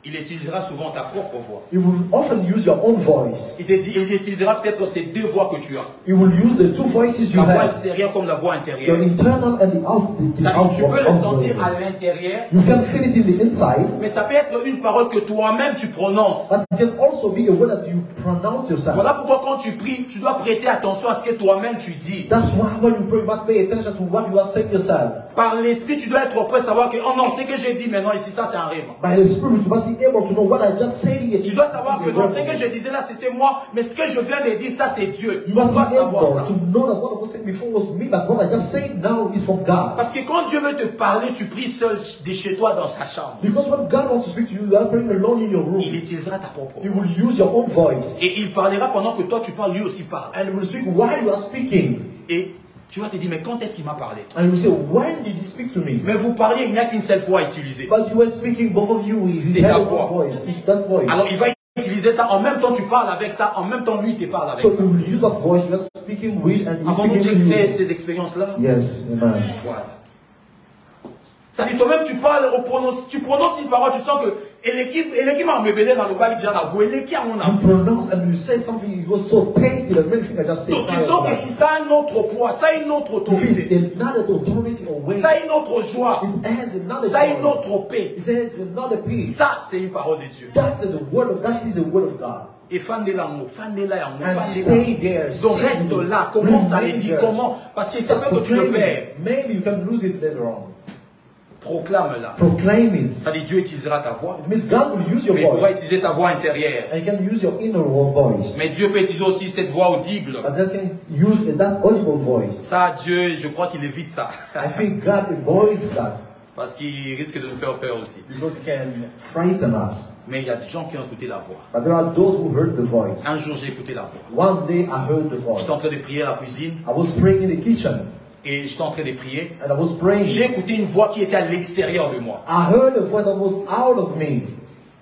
il utilisera souvent ta propre voix. he will often use your own voice. Il utilisera peut-être ces deux voix que tu as. He will use the two voices you La voix have, extérieure comme la voix your intérieure. internal and the out. Ça dit, tu peux le sentir à l'intérieur, You can feel it in the inside, mais ça peut être une parole que toi-même tu prononces. but it can also be a word that you pronounce yourself. Voilà pourquoi quand tu pries, tu dois prêter attention à ce que toi-même tu dis. That's why when you pray, you must pay attention to what you are saying yourself. Par l'esprit, tu dois être prêt à savoir que, oh non, ce que j'ai dit maintenant ici, ça c'est un rêve. By the Spirit, you must be able to know what I just said here. Tu dois savoir que non, ce que je disais là, c'était moi, mais ce que je viens de dire, ça c'est Dieu. Tu You must dois be savoir ça. able to know that what I was saying before was me, but what I just said now is from God. Parce que quand Dieu veut te parler, tu pries seul de chez toi dans sa chambre. Because when God wants to speak to you, you are praying alone in your room. Il utilisera ta propre He voix. will use your own voice. Et il parlera pendant que toi tu parles, lui aussi parle. And he will speak while you are speaking. Et tu vas te dire, mais quand est-ce qu'il m'a parlé? And you will say, when did he speak to me? Mais vous parliez, il n'y a qu'une seule fois à utiliser. But you were speaking, both of you, C'est he had ta one voix. voice. That voice. Alors il va utiliser ça, en même temps tu parles avec ça, en même temps lui te parle avec So ça. he will use that voice you are speaking with, and he's Avons-nous speaking déjà to fait you. ces expériences-là? Yes, amen. Voilà. Ça dit toi-même tu parles, tu prononces une parole, tu sens que et l'équipe m'a embêté dans le bal déjà la goût, l'équipe a mon You amour. pronounce and you said something, it was so tasty that many things I just said. Donc tu sens que ça a un autre poids, ça a une autre You feel autorité, it's another authority or weight. ça a une autre joie, It has another ça a une power. autre paix. It has another peace. Ça c'est une parole de Dieu. That is the word of God. Et fan de l'amour, fan de l'amour, And fan de stay l'amour. there. Donc sit reste in it, là, commence à remain le dire, there. comment? Parce que c'est Start pas que tu le proclaiming perds. it. Maybe you can lose it later on. Proclame-la. Proclaim it. Ça dit Dieu utilisera ta voix, It means God will use your mais il pourra voice. utiliser ta voix intérieure. And he can use your inner voice. Mais Dieu peut utiliser aussi cette voix audible. But God can use that audible voice. Ça, Dieu, je crois qu'il évite ça. I think God avoids that. Parce qu'il risque de nous faire peur aussi. Because it can frighten us. Mais il y a des gens qui ont écouté la voix. But there are those who heard the voice. Un jour, j'ai écouté la voix. One day I heard the voice. J'étais en train de prier à la cuisine. I was praying in the kitchen. Et j'étais en train de prier. And I was praying. J'ai écouté une voix qui était à l'extérieur de moi. I heard a voice that was out of me.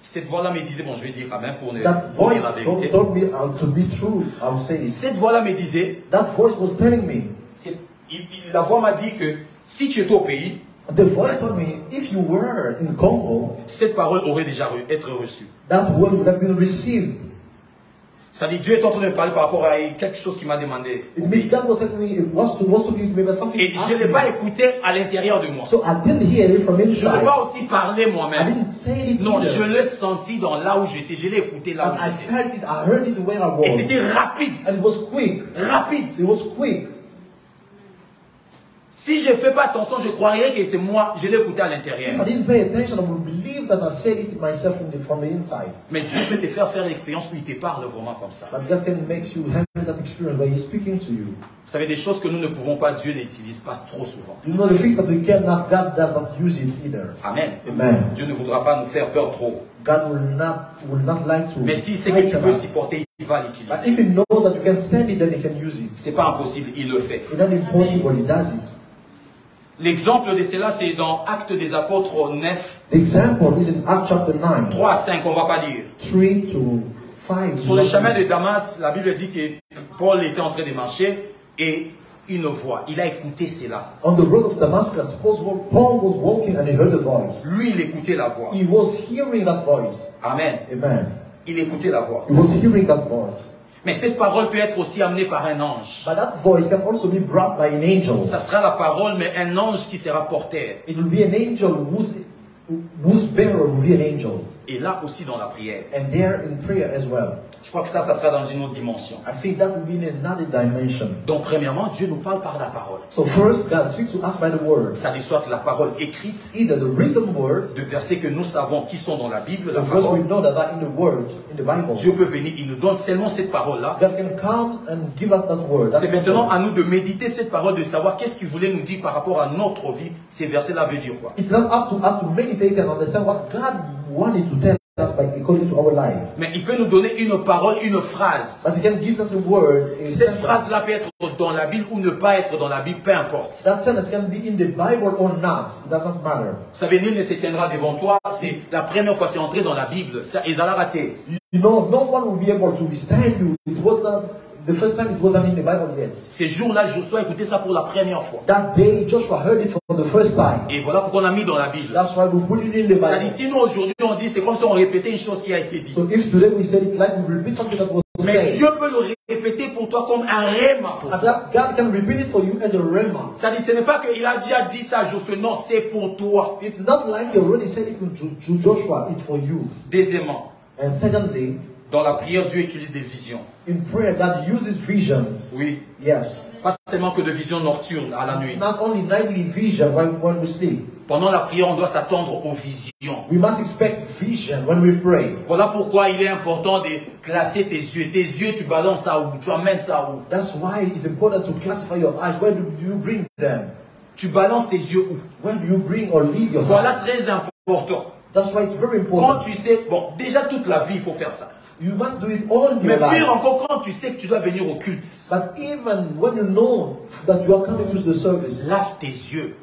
Cette voix-là me disait, bon, je vais dire quand même pour ne That pas voice dire la vérité. told me to be true. I will say it. Cette voix-là me disait, That voice was telling me. la voix m'a dit que si tu étais au pays, The voice told me, if you were in Congo, cette parole aurait déjà être reçue. that word would have been received. Ça dit, Dieu est en train de me parler par rapport à quelque chose qu'il m'a demandé. It means God was telling me, it was talking to me about something. Et je ne l'ai pas écouté à l'intérieur de moi. So I didn't hear it from Je ne inside. l'ai pas aussi parlé I moi-même. didn't say it Non, je either. l'ai senti dans là où j'étais. Je l'ai écouté là But où I j'étais. felt it, I heard it where I Et was. c'était rapide. And it was quick. Rapide. It was quick. Si je ne fais pas attention, je croirais que c'est moi. Je l'ai écouté à If l'intérieur. I didn't pay attention, I would believe that I said it myself from the inside. Mais Dieu peut te faire l'expérience où il te parle vraiment comme ça. But God can make you have that experience where He's speaking to you. Vous savez, des choses que nous ne pouvons pas, Dieu n'utilise pas trop souvent. You know the things that we cannot, God doesn't use it either. Amen. Amen. Dieu ne voudra pas nous faire peur trop. God will not like to. Mais si c'est que tu frighten peux us. supporter, il va But l'utiliser. if He knows that you can stand it, then He can use it. C'est pas impossible, il le fait. It's not impossible, He does it. L'exemple de cela, c'est dans Actes des Apôtres 9, The example is in Acts chapter 9, 3 à 5, on ne va pas lire. 3 to 5. Sur le chemin de Damas, la Bible dit que Paul était en train de marcher et une voix. Il a écouté cela. On the road of Damascus, Paul was walking and he heard a voice. Lui, il écoutait la voix. He was hearing that voice. Amen. Amen. Il écoutait la voix. He was hearing that voice. Mais cette parole peut être aussi amenée par un ange. But that voice can also be brought by an angel. Ça sera la parole, mais un ange qui sera porteur. It will be an angel whose bearer will be an angel. Et là aussi dans la prière. And there in prayer as well. Je crois que ça sera dans une autre dimension. I think that will be in another dimension. Donc premièrement, Dieu nous parle par la parole. So first, God speaks to us by the word. Ça dit soit que la parole écrite, Either the written word, de versets que nous savons qui sont dans la Bible, la the verse we parole. know that are in the word, in the Bible. Dieu peut venir, il nous donne seulement cette parole-là. God can come and give us that word. C'est That's maintenant it. à nous de méditer cette parole, de savoir qu'est-ce qu'il voulait nous dire par rapport à notre vie. Ces versets-là veulent dire quoi? It's not up to us to meditate and understand what God wanted to tell us by according to our life. Mais il peut nous donner une parole, une phrase. But He can give us a word. Cette phrase-là peut être dans la Bible ou ne pas être dans la Bible, peu importe. That sentence can be in the Bible or not. It doesn't matter. Vous savez, nul ne se tiendra devant toi. C'est la première fois c'est entré dans la Bible. Ça, ils allaient rater. You know, no one will be able to withstand you. It was not the first time it wasn't in the Bible yet. Ces jours-là, Josué a écouté ça pour la première fois. That day, Joshua heard it for the first time. Et voilà pourquoi on a mis dans la Bible. That's why we put it in the Ça dit, Bible. si nous aujourd'hui on dit, c'est comme si on répétait une chose qui a été dite. So if today we said it like we repeat something that was Mais said, Dieu peut le répéter pour toi comme un rhéma pour and toi. that God can repeat it for you as a rhema. Ça dit, ce n'est pas qu'il a déjà dit ça à Josué, non, c'est pour toi. It's not like you already said it to Joshua, it's for you. Deuxièmement, And secondly, dans la prière, Dieu utilise des visions. in prayer, God uses visions. Oui. Yes. Pas seulement que de visions nocturnes à la nuit. Not only nightly vision when we sleep. Pendant la prière, on doit s'attendre aux visions. We must expect vision when we pray. Voilà pourquoi il est important de classer tes yeux. Tes yeux, tu balances ça où? Tu amènes ça où? That's why it's important to classify your eyes. Where do you bring them? Tu balances tes yeux où? Where do you bring or leave your Voilà eyes? très important. That's why it's very Quand important. tu sais, bon, déjà toute la vie, il faut faire ça. You must do it all in Mais your life. pire encore, quand tu sais que tu dois venir au culte, But even when you know that you are coming to the service, lave tes yeux.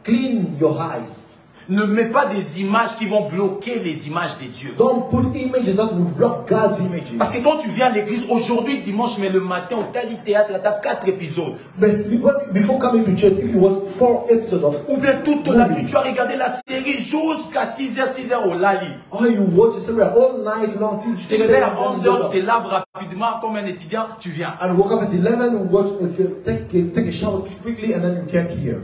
clean your eyes. Ne mets pas des images qui vont bloquer les images de Dieu. Don't put images that will block God's images. Parce que quand tu viens à l'église, aujourd'hui, dimanche, mais le matin, au Tali Théâtre, tu as 4 épisodes. But before coming to church, if you watch 4 episodes of Ou bien toute la nuit, tu as regardé la série jusqu'à 6h au Lali. or you watch a series all night long till Tu te réveilles à 11h, tu te laves rapidement comme un étudiant, tu viens. and woke up at 11, watch, take a shower quickly, and then you came here.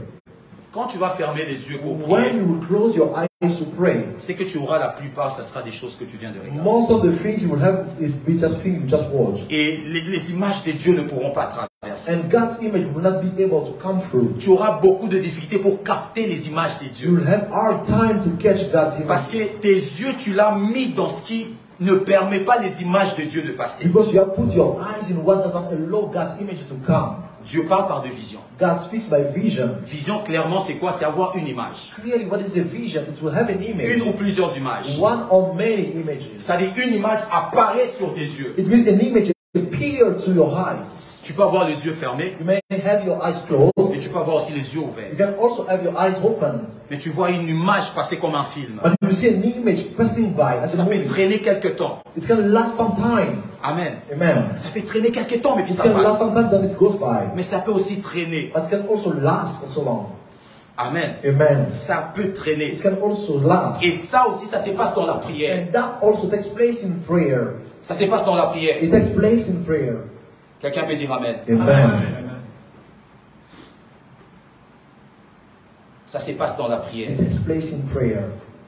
Quand tu vas fermer les yeux pour When prier, you will close your eyes to pray, c'est que tu auras la plupart, ça sera des choses que tu viens de regarder. most of the things you will have it be just things you just watch. Et les images de Dieu ne pourront pas traverser. And God's image will not be able to come through. Tu auras beaucoup de difficultés pour capter les images de You Dieu. will have hard time to catch God's Parce image. que tes yeux, tu l'as mis dans ce qui ne permet pas les images de Dieu de passer. Because you have put your eyes in what doesn't allow God's image to come. Dieu parle par des visions. God speaks by vision. Vision, clairement, c'est quoi? C'est avoir une image. Clearly, what is a vision? It will have an image. Une ou plusieurs images. One or many images. C'est-à-dire, une image apparaît sur tes yeux. It means an image appear to your eyes. Tu peux avoir les yeux fermés, You may have your eyes closed. mais tu peux avoir aussi les yeux ouverts. You can also have your eyes opened. Mais tu vois une image passer comme un film. But you see an image passing by as Ça a peut movie. traîner quelque temps. It can last some time. Amen. Amen. Ça peut traîner quelque temps, mais puis It ça can last passe. sometimes, then it goes by. Mais ça peut aussi traîner. But it can also last for so long. Amen. Amen. Ça peut traîner. It can also last. Et ça aussi, ça se passe dans la prière. And that also takes place in prayer. Ça se passe dans la prière. It takes place in prayer. Quelqu'un peut dire Amen. Amen. Ça se passe dans la prière. It takes place in prayer.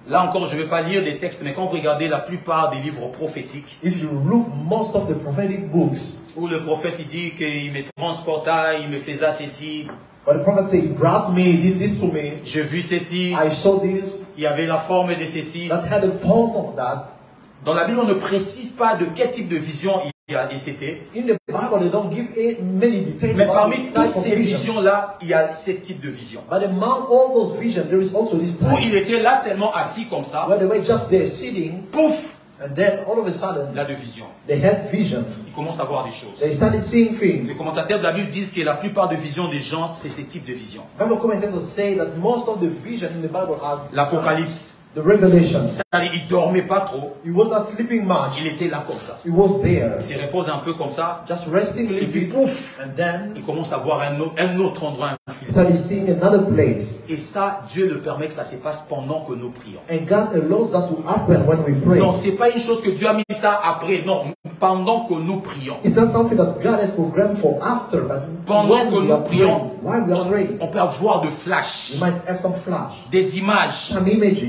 Là encore, je ne vais pas lire des textes, mais quand vous regardez la plupart des livres prophétiques, If you look most of the prophetic books, où le prophète il dit qu'il me transporta, il me faisait ceci, but the prophet said, he brought me, he did this to me, j'ai vu ceci, I saw this, il y avait la forme de ceci. that had a form of that. Dans la Bible, on ne précise pas de quel type de vision il y a et c'était. In the Bible, they don't give many details Mais about parmi the type toutes of ces vision. visions-là, il y a ce type de vision. But among all those visions, there is also this Où type, il était là seulement assis comme ça, where they were just there sitting, pouf, and then all of a sudden, là de vision. they had visions. Il commence à voir des choses. They started seeing things. Les commentateurs de la Bible disent que la plupart des visions des gens, c'est ce type de vision. Bible commentators say that most of the vision in the Bible are L'Apocalypse, the revelations. c'est-à-dire il dormait pas trop, He was not sleeping much. il était là comme ça. He was there, Il se repose un peu comme ça, just resting a et little puis bit, pouf, and then il commence à voir un autre endroit. he started seeing another place. Et ça, Dieu le permet que ça se passe pendant que nous prions. And God allows that to happen when we pray. Non, c'est pas une chose que Dieu a mis ça après, non, pendant que nous prions. It's not something that God has programmed for after, but Pendant when que we nous are praying, prions, while we are praying, on peut avoir de flash, we might have some flash, des images. some images.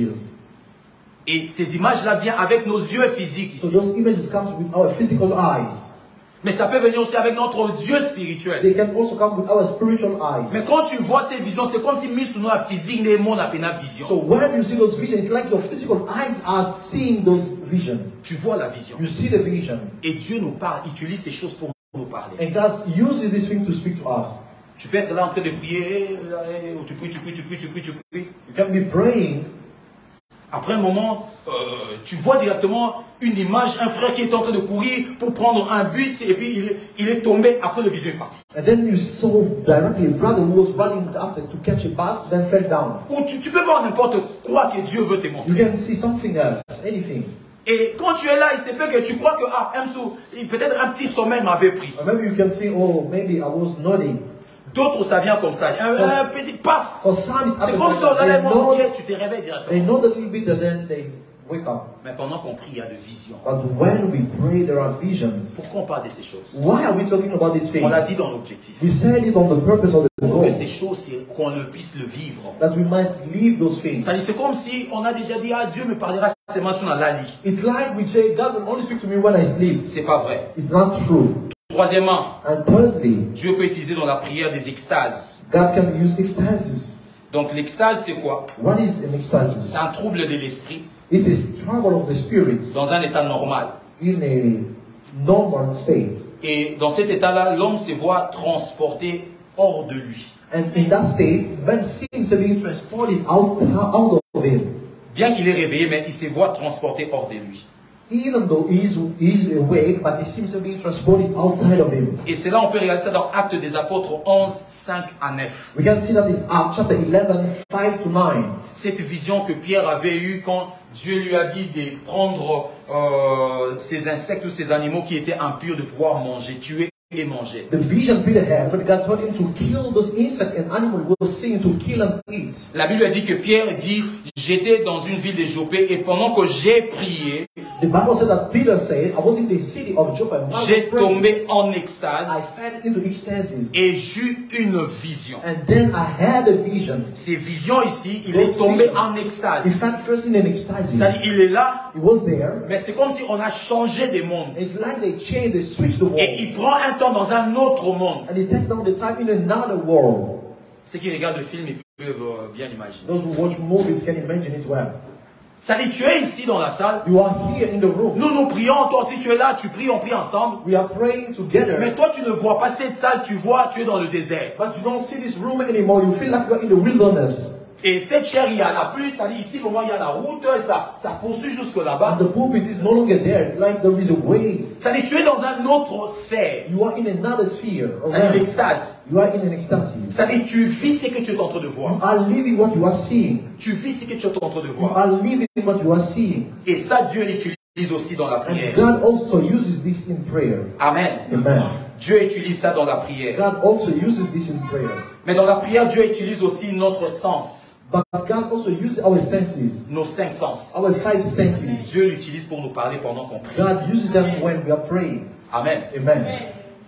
Et ces images-là viennent avec nos yeux physiques So ici. those images come with our physical eyes. Mais ça peut venir aussi avec notre yeux spirituel. They can also come with our spiritual Mais eyes. quand tu vois ces visions, c'est comme si mis sous la physique des mondes à peine vision. So when you see those visions, it's like your physical eyes are seeing those visions. Tu vois la vision. You see the vision. Et Dieu nous parle, utilise ces choses pour nous parler. And God uses this thing to speak to us. Tu peux être là en train de prier, tu pries. You can be praying, Après un moment, tu vois directement une image, un frère qui est en train de courir pour prendre un bus et puis il est tombé, après le vision est parti. And then you saw directly a brother who was running after to catch a bus, then fell down. Ou tu peux voir n'importe quoi que Dieu veut te montrer. You can see something else, anything. Et quand tu es là, il se peut que tu crois que, peut-être un petit sommeil m'avait pris. Or maybe you can think, oh, maybe I was nodding. D'autres, ça vient comme ça. Un petit paf. For some, C'est comme ça, tu te réveilles directement. they know a little bit and then they wake up. Mais pendant qu'on prie, il y a de visions. But when we pray, there are visions. Pourquoi on parle de ces choses? Why are we talking about these things? On l'a dit dans l'objectif. We said it on the purpose of the Pour goal, que ces choses, qu'on ne puisse le vivre. that we might live those things. C'est comme si on a déjà dit, ah, Dieu me parlera seulement sur la lit. It's like we say, God will only speak to me when I sleep. C'est pas vrai. It's not true. Troisièmement, And thirdly, Dieu peut utiliser dans la prière des extases. God can use ecstasies. Donc l'extase, c'est quoi? What is an ecstasis? C'est un trouble de l'esprit It is trouble of the spirit dans un état normal. in a normal state. Et dans cet état-là, l'homme se voit transporté hors de lui. And in that state, man seems to be transported out of him. Bien qu'il est réveillé, mais il se voit transporté hors de lui. Even though he's awake, but he seems to be transported outside of him. Et c'est là, on peut regarder ça dans Actes des Apôtres 11, 5 à 9. We can see that in Acts chapter 11, 5 to 9. Cette vision que Pierre avait eue quand Dieu lui a dit de prendre ces insectes ou ces animaux qui étaient impurs, de pouvoir manger, tuer et manger. The vision Peter had when God told him to kill those insects and animals was saying to kill and eat. La Bible a dit que Pierre dit, j'étais dans une ville de Jopé et pendant que j'ai prié, The Bible said that Peter said, I was in the city of Joppa and while I j'ai was praying, tombé en I extase fell into ecstasis. et j'eus une vision. And then I had a vision. Ces visions ici, il est tombé en He extase. fell first in an ecstasy. C'est-à-dire, il est là, He was there. mais c'est comme si on a changé de monde. It's like they changed, they switched the Et world. il prend un temps dans un autre monde. And it takes down the time in another world. Ceux qui regardent le film, ils peuvent bien imaginer. Those who watch movies can imagine it well. Ça dit, tu es ici dans la salle. You are here in the room. Nous prions. Toi aussi, tu es là. Tu pries, on prie ensemble. We are praying together. Mais toi, tu ne vois pas cette salle. Tu es dans le désert. But you don't see this room anymore. You feel like you are in the wilderness. Et cette chair, il y a la pluie. C'est-à-dire, ici, pour moi, il y a la route. Ça poursuit jusque là-bas. And the pulpit is no longer there. Like there is a way. C'est-à-dire, tu es dans une autre sphère. You are in another sphere. C'est-à-dire, l'extase. You are in an ecstasy. C'est-à-dire, tu vis ce que tu es en train de voir. You are living what you are seeing. Tu vis ce que tu es en train de You voir. are living what you are seeing. Et ça, Dieu l'utilise aussi dans la prière. And God also uses this in prayer. Amen. Amen. Dieu utilise ça dans la prière. God also uses this in prayer. Mais dans la prière, Dieu utilise aussi notre sens. But God also uses our senses, Nos 5 sens. our 5 senses. Dieu l'utilise pour nous parler pendant qu'on prie. God uses them when we are praying. Amen. Amen.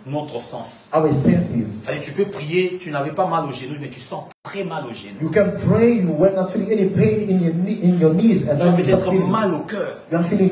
Notre sens. Our senses. C'est-à-dire, tu peux prier, tu n'avais pas mal au genou, mais tu sens très mal au genou. You can pray, you were not feeling any pain in your knees, and Tu as then you start peut-être feeling, mal au cœur. you are feeling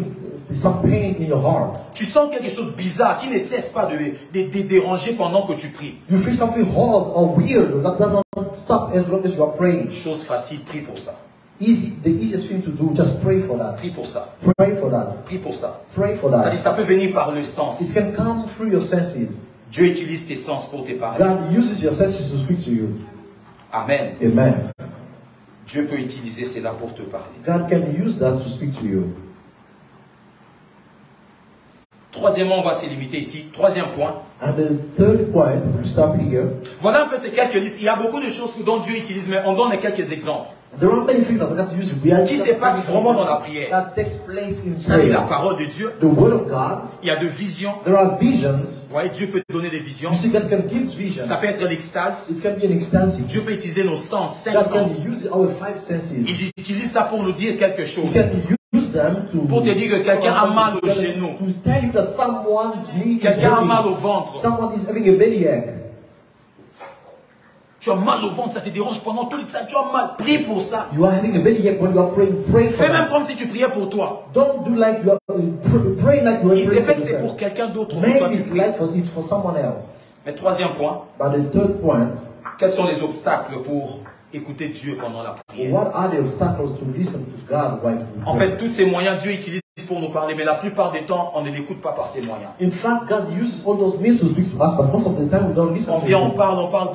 some pain in your heart. Tu sens quelque chose de bizarre qui ne cesse pas de déranger pendant que tu pries. You feel something odd or weird that doesn't stop as long as you are praying. Chose facile, prie pour ça. Easy, the easiest thing to do, just pray for that. Prie pour ça. Pray for that. Prie pour ça. Pray for C'est-à-dire, that. ça peut venir par le It sens. can come through your senses. Dieu utilise tes sens pour te parler. God uses your senses to speak to you. Amen. Amen. Dieu peut utiliser cela pour te parler. God can use that to speak to you. Troisièmement, on va se limiter ici. Troisième point. And the third point, we'll stop here. Voilà un peu ces quelques listes. Il y a beaucoup de choses dont Dieu utilise, mais on donne quelques exemples. There are many things that God uses. We are Qui se passe vraiment dans la prière. that takes place in Ça dit la prayer. parole de Dieu. The word of God. Il y a de visions. There are visions. Ouais, Dieu peut te donner des visions. You see, God can give visions. Ça peut être l'extase. It can be an ecstasy. Dieu peut utiliser nos sens, 5 God can sens. use our 5 senses. Il utilise ça pour nous dire quelque He chose. can use them to Pour te dire que quelqu'un a mal au genou. to tell you that someone's knee is Quelqu'un a mal au hurting. ventre. Someone is having a bellyache. Tu as mal au ventre, ça te dérange pendant tout le temps. Tu as mal. Prie pour ça. You are having a bellyache when you are praying. Pray for Fais même that. comme si tu priais pour toi. Don't do like you are pray like you are Il s'est praying fait for que c'est pour yourself. quelqu'un d'autre que toi Maybe tu it's pries. like it's for someone else. Mais troisième point, But the third point, quels sont les obstacles pour écouter Dieu pendant la prière? what are the obstacles to listen to God while we En pray? fait, tous ces moyens, Dieu utilise pour nous parler, mais la plupart des temps, on ne l'écoute pas par ces moyens. In fact, God uses all those means to speak to us, but most of the time we don't listen On to vient, on Him.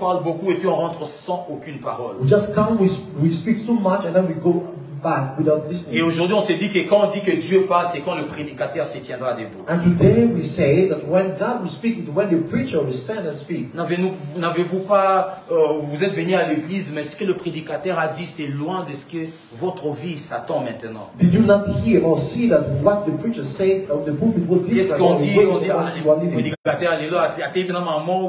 parle beaucoup, et puis on rentre sans aucune parole. We just come, we speak too much, and then we go back without Et listening. aujourd'hui, on se dit que quand on dit que Dieu parle, c'est quand le prédicateur se tiendra debout. And today we say that when God will speak, it's when the preacher will stand and speak. N'avez-vous pas, vous êtes venu à l'église, mais ce que le prédicateur a dit, c'est loin de ce que votre vie s'attend maintenant. Did you not hear or see that what the preacher said of the pulpit was Qu'est-ce different qu'on from dit? the way On dit, ah, you are le living? prédicateur, il est là,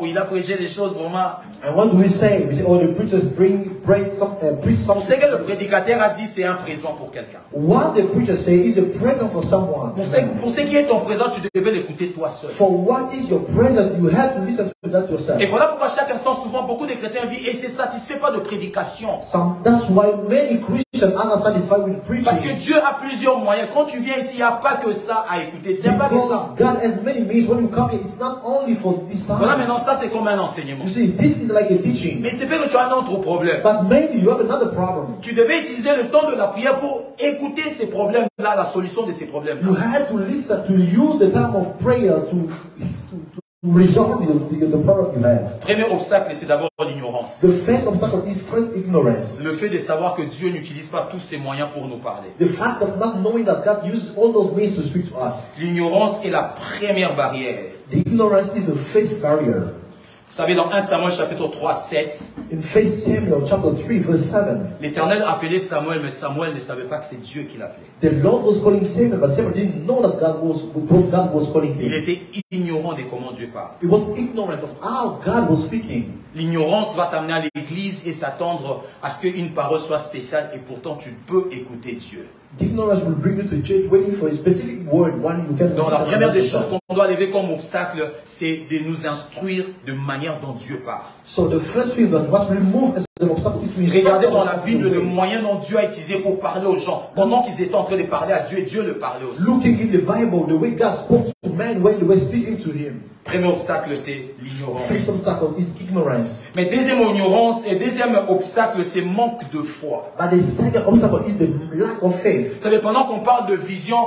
il a prêché des choses vraiment. And what do we say? We say, oh, the preachers preach Pour ce something. que le prédicateur a dit, c'est un présent pour quelqu'un. What the preacher say is a present for someone. Pour ce qui est ton présent, tu devais l'écouter toi seul. For what is your present, you have to listen to that yourself. Et voilà pourquoi chaque instant, souvent, beaucoup de chrétiens vivent et ne se satisfait pas de prédication. That's why many Christians are not satisfied with preaching. Parce que Dieu a plusieurs moyens. Quand tu viens ici, il n'y a pas que ça à écouter. Il n'y a pas que ça. God has many means. When you come here, it's not only for this time. Voilà, maintenant, ça, c'est comme un enseignement. You see, this is like a teaching. Mais c'est vrai que tu as un autre problème. But maybe you have another problem. Tu devais utiliser le temps de la prière pour écouter ces problèmes-là, la solution de ces problèmes-là. You had to listen, to use the time of prayer to resolve the problem you have. Premier obstacle, c'est d'abord l'ignorance. The first obstacle is first ignorance. Le fait de savoir que Dieu n'utilise pas tous ces moyens pour nous parler. The fact of not knowing that God uses all those means to speak to us. L'ignorance est la première barrière. The ignorance is the first barrier. Vous savez, dans 1 Samuel chapitre 3, 7, In 1 Samuel chapter 3 verse 7, l'Éternel appelait Samuel, mais Samuel ne savait pas que c'est Dieu qui l'appelait. the Lord was calling Samuel, but Samuel didn't know that God was calling Il him. était ignorant de comment Dieu parle. He was ignorant of how God was speaking. L'ignorance va t'amener à l'église et s'attendre à ce qu'une parole soit spéciale et pourtant tu peux écouter Dieu. The ignorance will bring you to church waiting for a specific word, one you can. Donc la première des choses qu'on doit lever comme obstacle, c'est de nous instruire de manière dont Dieu parle. So the first thing that must be removed as an obstacle is to instruct Regardez dans us la how to Bible le pray. moyen dont Dieu a utilisé pour parler aux gens. Pendant qu'ils étaient en train de parler à Dieu, Dieu le parlait aussi. Looking in the Bible, the way God spoke to man when they were speaking to him. Premier obstacle, c'est First l'ignorance. obstacle is ignorance. Mais deuxième ignorance et deuxième obstacle, c'est manque de foi. But the second obstacle is the lack of faith. Vous savez, pendant qu'on parle de vision,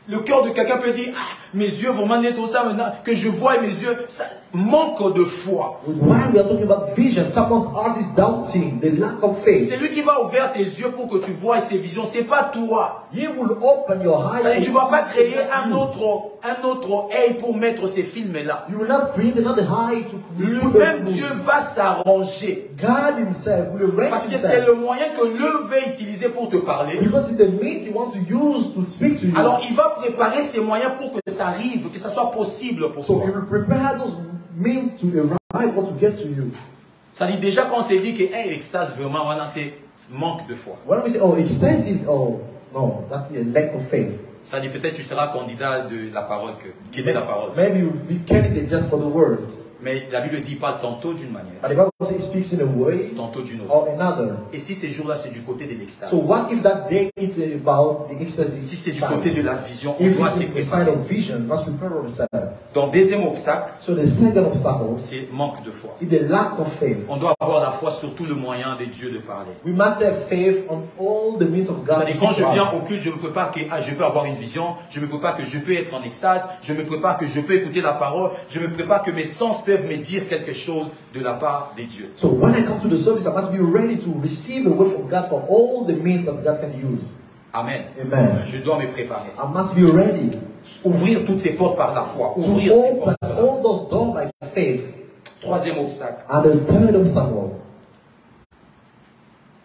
le cœur de quelqu'un peut dire, ah, mes yeux vont m'amener tout ça maintenant, que je vois mes yeux, ça manque de foi. While we are talking about vision, someone's heart is doubting, the lack of faith. C'est lui qui va ouvrir tes yeux pour que tu vois ces visions, c'est pas toi. He will open your eyes. Tu ne vas pas créer un autre œil pour mettre ces films-là. You will not create another eye to Lui-même, Dieu va s'arranger. God himself will arrange Parce que c'est himself. le moyen que l'eux veut utiliser pour te parler. Because it's the means he wants to use to speak to you. Alors, il va préparer ces moyens pour que ça arrive, que ça soit possible pour So toi. he will prepare those means to arrive or to get to you. Ça dit déjà quand on s'est dit que hey, extase vraiment, on a manque de foi. When we say, oh, extensive, oh, no, that's a lack of faith. Ça dit peut-être tu seras candidat de la parole, qui est de la parole. Maybe you'll be candidate just for the word. Mais la Bible dit, il parle tantôt d'une manière, But the Bible says he speaks in a way tantôt d'une autre. or another. Et si ces jours-là, c'est du côté de l'extase, So what if that day is about the ecstasy? si c'est du côté de la vision, on If doit it's se the side préparer. of vision, must prepare ourselves. Donc, deuxième obstacle, So the second obstacle c'est manque de foi. is the lack of faith. On doit avoir la foi sur tout le moyen de Dieu de parler. We must have faith on all the means of God. C'est-à-dire, quand to je viens us. au culte, je ne peux pas que je peux avoir une vision, je ne me prépare que je peux être en extase, je me prépare que je peux écouter la parole, je me prépare que mes sens peuvent me dire quelque chose de la part de Dieu. So when I come to the service, I must be ready to receive a word from God for all the means that God can use. Amen. Amen. Je dois me préparer. I must be ready Ouvrir toutes ces portes par la foi. to Ouvrir ces open portes. all those doors by faith. Troisième obstacle And the third obstacle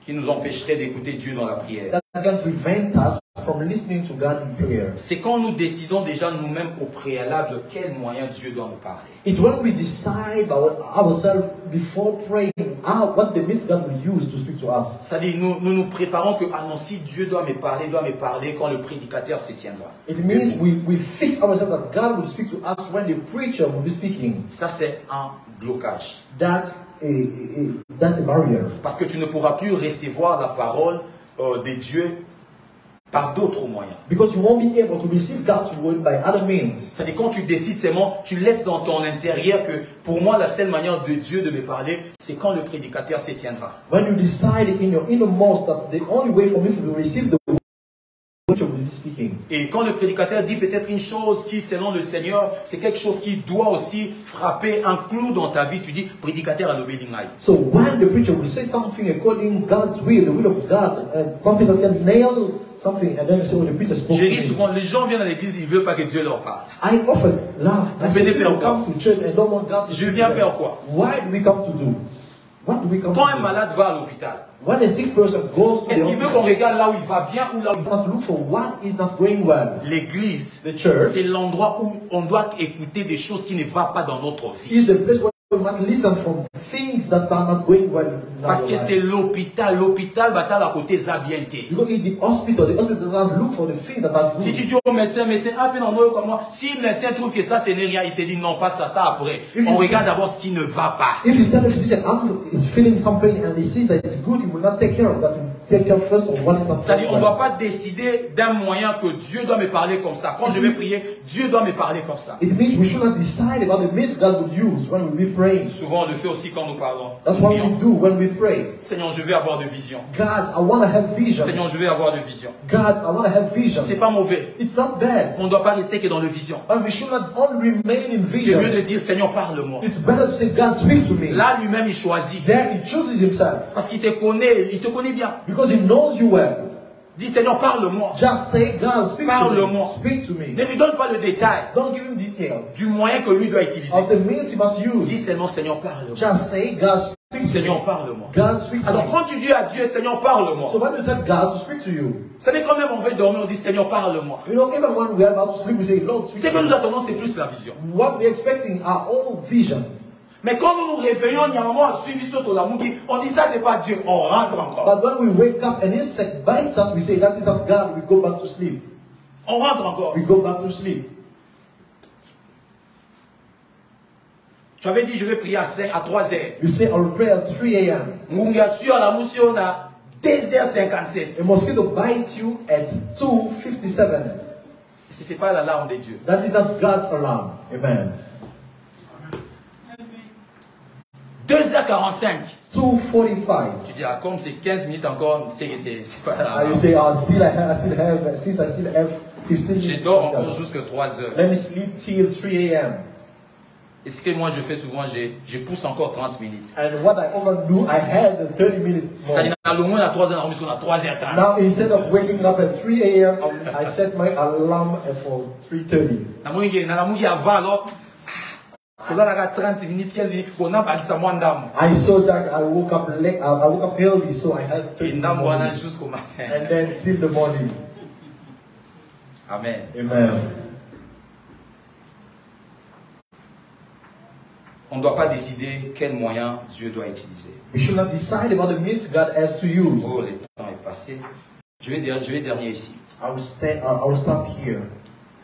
qui nous empêcherait d'écouter Dieu dans la prière. that can prevent us from listening to God in prayer. C'est quand nous décidons déjà nous-mêmes au préalable quel moyen Dieu doit nous parler. It's when we decide by ourselves before praying what the means God will use to speak to us. C'est-à-dire nous préparons que ah non, si Dieu doit me parler quand le prédicateur se tiendra. It means we fix ourselves that God will speak to us when the preacher will be speaking. Ça c'est un blocage. That's a barrier. Parce que tu ne pourras plus recevoir la parole de Dieu par d'autres moyens. Because you won't be able to receive God's word by other means. C'est-à-dire quand tu décides seulement, tu laisses dans ton intérieur que pour moi la seule manière de Dieu de me parler, c'est quand le prédicateur se tiendra. When you decide in your innermost that the only way for me to receive the word will he's speaking. Et quand le prédicateur dit peut-être une chose qui, selon le Seigneur, c'est quelque chose qui doit aussi frapper un clou dans ta vie, tu dis, prédicateur à l'obélingaï. So when the preacher will say something according to God's will, the will of God, something that can nail something, and then you say, oh, the preacher spoke to J'ai dit me. souvent, les gens viennent à l'église, ils ne veulent pas que Dieu leur parle. I often laugh. I say, people come to church and don't want God to Je speak viens to them. faire quoi? Why do we come to do? What do we come Quand to un do? malade va à l'hôpital, When a sick person goes to est-ce the qu'il veut hospital, qu'on regarde là où il va bien ou là où il we va? must look for what is not going well. L'église, The church c'est l'endroit où on doit écouter des choses qui ne vont pas dans notre is vie. the place where we must listen from things that are not going well in Parce our que c'est life. l'hôpital. L'hôpital va à côté zabienté. You go in the hospital does not look for the things that are Si good. tu dis au médecin, un peu dans nos comme moi, si le médecin trouve que ça c'est rien, il te dit non, pas ça, ça après. On regarde d'abord ce qui ne va pas. If you tell the physician, is feeling some pain and he sees that it's good, he will not take care of that. He will take care first of what is not C'est-à-dire, on going ne well. doit pas décider d'un moyen que Dieu doit me parler comme ça. Quand je vais prier, Dieu doit me parler comme ça. It means we should not decide about the means God would use when we be praying. Souvent, on le fait aussi quand nous parlons. That's what we Prions. do when we pray. Seigneur, je vais avoir de vision. God, I want to have vision. Seigneur, je vais avoir de vision. God, I want to have vision. C'est pas mauvais. It's not bad. On ne doit pas rester que dans le vision. But we should not only remain in C'est mieux vision. de dire, Seigneur, parle-moi. It's better to say, God, speak to me. Là, lui-même, il choisit. There he chooses himself. Parce qu'il te connaît bien. Because he knows you well. Dis, Seigneur, parle-moi. Just say, God, speak to Parle-moi. me. Speak to me. Ne lui donne pas le détail Don't give him details du moyen que lui doit utiliser. of the means he must Dis use. seulement, Seigneur, parle-moi. Just say, God, speak to me. Seigneur, parle-moi. God, speak to Alors, me. quand tu dis à Dieu, Seigneur, parle-moi. So when you tell God to speak to you, Vous savez, quand même on veut dormir, on dit, Seigneur, parle-moi. you know, even when we are about to sleep, we say, Lord, Ce speak que to nous me. attendons, c'est plus la vision. What we're expecting are all visions. Mais quand nous nous réveillons, il y a un moment à suivre sur la mouki, on dit ça, c'est pas Dieu. On rentre encore. But when we wake up and insect bites us, we say, that is not God, we go back to sleep. On rentre encore. We go back to sleep. Tu avais dit, je vais prier à 3 heures. You say, I will pray at 3 a.m. Munga sur la mousse, on a 2h57. A mosquito bites you at 2:57. Ce n'est pas l'alarme de Dieu. That is not God's alarm. Amen. 2h45. 2:45. Tu dis, ah, comme c'est 15 minutes encore, c'est pas And you l'alarme. say, since I still have 15 Je minutes. dors encore jusqu'à 3 heures. Let me sleep till 3 a.m. Et ce que moi je fais souvent, je pousse encore 30 minutes. And what I often do, I had 30 minutes more. C'est-à-dire, au moins à 3 heures, on a 3h30. Now, instead of waking up at 3 a.m., I set my alarm for 3:30. Na mungi avant alors. On a 30 minutes, 15 minutes, on a pas ça moins d'âme. I saw that I woke up late. I woke up early, so I had 30 Et minutes. d'âme voilà jusqu'au matin. And then till the morning. Amen. Amen. On ne doit pas décider quel moyen Dieu doit utiliser. We should not decide about the means God has to use. Oh, le temps est passé. Je vais dernier ici. I will stop here.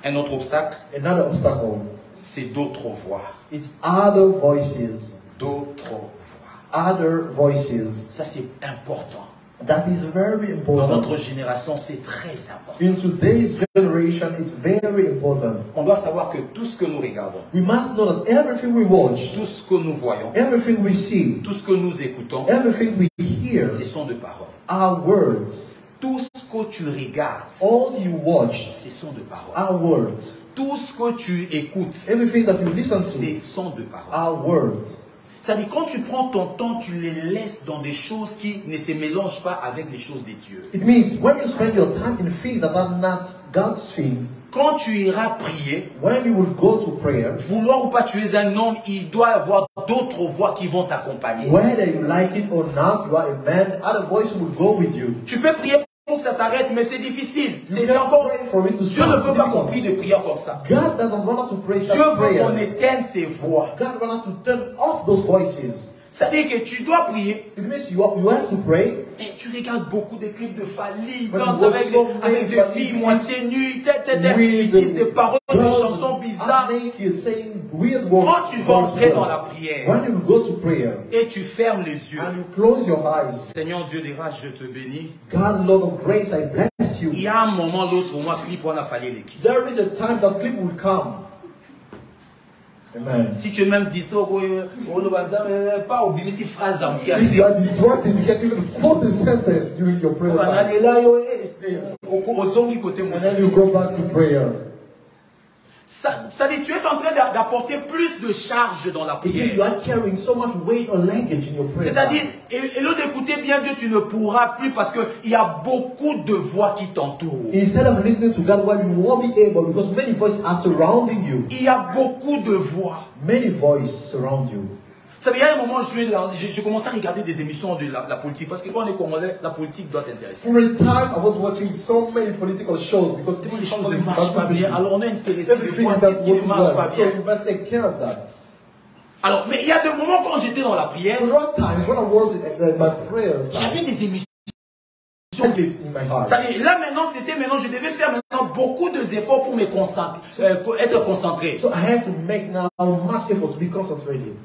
Un autre obstacle, Another obstacle. c'est d'autres voix. It's other voices. D'autres voix. Other voices. Ça, c'est important. That is very Dans important. notre génération, c'est très important. In today's generation, it's very important. On doit savoir que tout ce que nous regardons, We must know that everything we watch, tout ce que nous voyons, everything we see, tout ce que nous écoutons, everything we hear ce sont de paroles. are words. Tout ce que tu regardes, All you watch ce sont de paroles. are words. Tout ce que tu écoutes, Everything that you listen ce to sont de paroles. are words. C'est-à-dire, quand tu prends ton temps, tu les laisses dans des choses qui ne se mélangent pas avec les choses de Dieu. It means when you spend your time in things that are not God's things, Quand tu iras prier, when you will go to prayer, vouloir ou pas, tu es un homme, il doit y avoir d'autres voix qui vont t'accompagner. whether you like it or not, you are a man, other voice will go with you. Tu peux prier pour que ça s'arrête, mais c'est difficile. You C'est can encore... pray for it to Dieu ne stop. veut pas qu'on Difficult. prie de prière comme ça. God doesn't want us to pray Dieu such veut qu'on prayers. éteigne ses voix. God wants us to turn off those voices. C'est-à-dire que tu dois prier, It means you have to pray. et tu regardes beaucoup de clips de Fali, But danse you avec, also avec make des filles Fali moitié nues, ils with disent des paroles, des chansons bizarres. naked, saying weird words. Quand tu vas entrer dans la prière, When you go to prayer et tu fermes les yeux, and you close your eyes, Seigneur Dieu des grâces, je te bénis. God, Lord of grace, I bless you. Il y a un moment, l'autre, moi, clip, on a fallu l'équipe. There is a time that clip will come. Amen. Si tu es même distrait, pas oublier ces phrases en qui If you are distracted, you can't even quote the sentence during your prayer time. And then you go back to prayer. Ça dit, tu es en train d'apporter plus de charge dans la prière. You are carrying so much weight or luggage in your prayer. C'est-à-dire, et l'autre d'écouter bien Dieu, tu ne pourras plus parce qu'il y a beaucoup de voix qui t'entourent. Instead of listening to God, well, you won't be able because many voices are surrounding you. Il y a beaucoup de voix. Many voices surround you. Ça veut dire, à un moment, je commençais à regarder des émissions de la politique parce que quand on est congolais, la politique doit t'intéresser. For a time, I was watching so many political shows because les choses ne marchent pas bien. Alors on est intéressé de voir qu'est-ce qui ne marche pas so bien. you must take care of that. Alors, mais il y a des moments quand j'étais dans la prière, So there are times when I was in my prayer time, j'avais des émissions. in my heart. Là maintenant, je devais faire maintenant beaucoup d'efforts pour me concentrer, être concentré. So I had to make now much effort to be concentrated.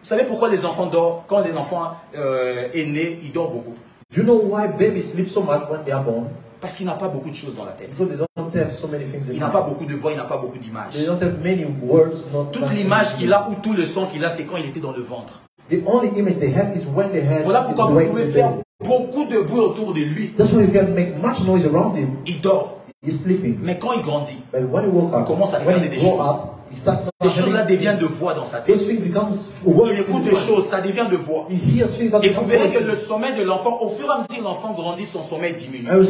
Vous savez pourquoi les enfants dorment? Quand les enfants est né, ils dorment beaucoup. Do you know why babies sleep so much when they are born? Parce qu'il n'a pas beaucoup de choses dans la tête. Because they don't have so many things in Il n'a pas beaucoup de voix, il n'a pas beaucoup d'images. They don't have many words. Toute l'image qu'il a ou tout le son qu'il a, c'est quand il était dans le ventre. The only image they have is when they had. Voilà pourquoi vous pouvez faire beaucoup de bruit autour de lui. That's why you can make much noise around him. Il dort. He's sleeping. Mais quand il grandit, But when he woke up, il commence à regarder des choses. Ces choses-là deviennent de voix dans sa tête. Il écoute des choses, ça devient de voix. Et vous verrez que le sommeil de l'enfant, au fur et à mesure que l'enfant grandit, son sommeil diminue. Et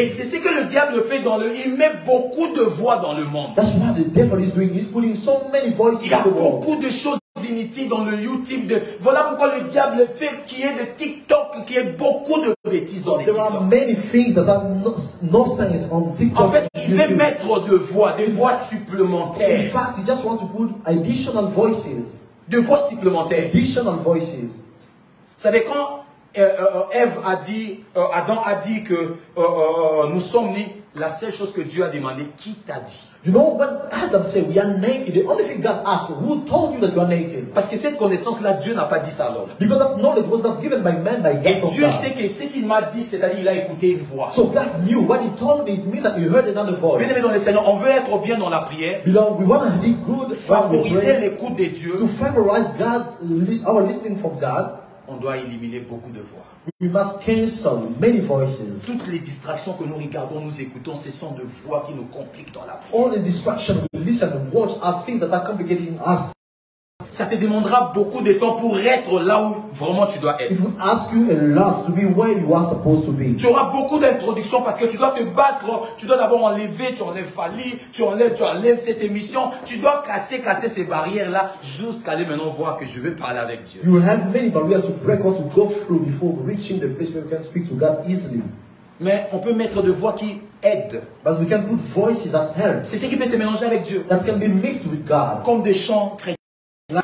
c'est ce que le diable fait il met beaucoup de voix dans le monde. Il y a beaucoup de choses inutiles dans le YouTube. Voilà pourquoi le diable fait qu'il y ait de TikTok, qu'il y ait beaucoup de bêtises dans les TikTok. En fait, il veut mettre de voix, des voix supplémentaires. In fact, he just wants to put additional voices. De voix supplémentaires. Additional voices. Vous savez, quand Adam a dit que nous sommes nés, la seule chose que Dieu a demandé, qui t'a dit? You know, when Adam said we are naked, the only thing God asked, who told you that you are naked? Parce que cette connaissance-là, Dieu n'a pas dit ça à l'homme. Because that knowledge was not given by man, by God. Et Dieu sait que ce qu'il m'a dit, c'est-à-dire il a écouté une voix. So God knew when He told me, it means that He heard another voice. Bien aimé dans le Seigneur, on veut être bien dans la prière. Beloved, we want to be good. Favoriser l'écoute de Dieu. To favorize our listening from God. On doit éliminer beaucoup de voix. We must cancel many voices. Toutes les distractions que nous regardons, nous écoutons, ce sont de voix qui nous compliquent dans la prière. All the distractions we listen and watch are things that are complicating us. Ça te demandera beaucoup de temps pour être là où vraiment tu dois être. It will ask you a lot to be where you are supposed to be. Tu auras beaucoup d'introductions parce que tu dois te battre. Tu dois d'abord enlever, tu enlèves Fali, tu enlèves cette émission. Tu dois casser ces barrières-là jusqu'à aller maintenant voir que je veux parler avec Dieu. You will have many barriers to break or to go through before reaching the place where you can speak to God easily. Mais on peut mettre des voix qui aident. But we can put voices that help. C'est ce qui peut se mélanger avec Dieu. That can be mixed with God. Comme des chants chrétiens.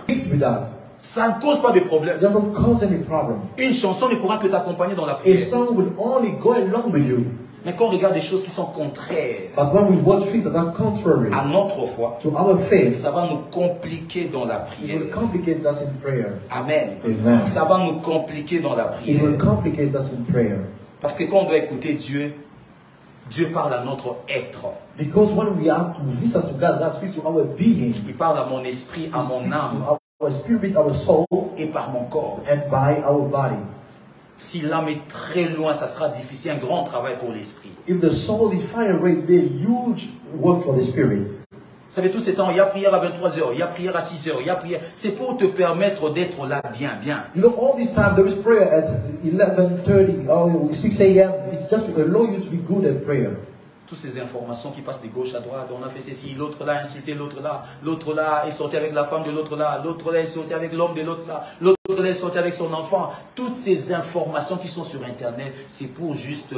Mixed with that. Ça ne cause pas de problème. It doesn't cause any problem. Une chanson ne pourra que t'accompagner dans la A prière. song will only go along with you. Mais quand on regarde des choses qui sont contraires But when we watch things that are contrary à notre foi, to our faith, ça va nous compliquer dans la it prière. will complicate us in prayer. Amen. Amen. Ça va nous compliquer dans la It will prière. complicate us in prayer. Parce que quand on doit écouter Dieu, Dieu parle à notre être. Because when we have to listen to God, God speaks to our being. Il parle à mon esprit, à mon âme Our spirit, our soul, et par mon corps. and by our body. Si l'âme est très loin, ça sera difficile, un grand travail pour l'esprit. If the soul is far away, it will be a huge work for the spirit. Vous savez, tous ces temps, il y a prière à 23h, il y a prière à 6h, il y a prière. C'est pour te permettre d'être là bien. You know, all this time there is prayer at 11:30 or 6 a.m. It's just to allow you to be good at prayer. Toutes ces informations qui passent de gauche à droite, on a fait ceci, l'autre là a insulté l'autre là est sorti avec la femme de l'autre là est sorti avec l'homme de l'autre là est sorti avec son enfant. Toutes ces informations qui sont sur Internet, c'est pour juste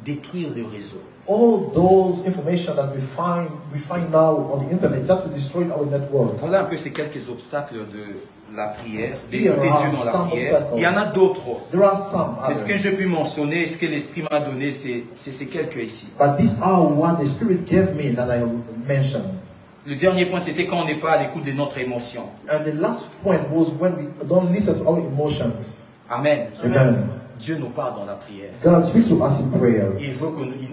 détruire le réseau. All those information that we find now on the internet just to destroy our network. Voilà un peu ces quelques obstacles de la prière, d'écouter Dieu dans la prière. Il y en a d'autres. There are some Mais ce others. que j'ai pu mentionner, ce que l'Esprit m'a donné, c'est ces quelques ici. But these are what the Spirit gave me that I mentioned. Le dernier point, c'était quand on n'est pas à l'écoute de notre émotion. And the last point was when we don't listen to our emotions. Amen. Amen. Dieu nous parle dans la prière. God speaks to us in prayer. Il veut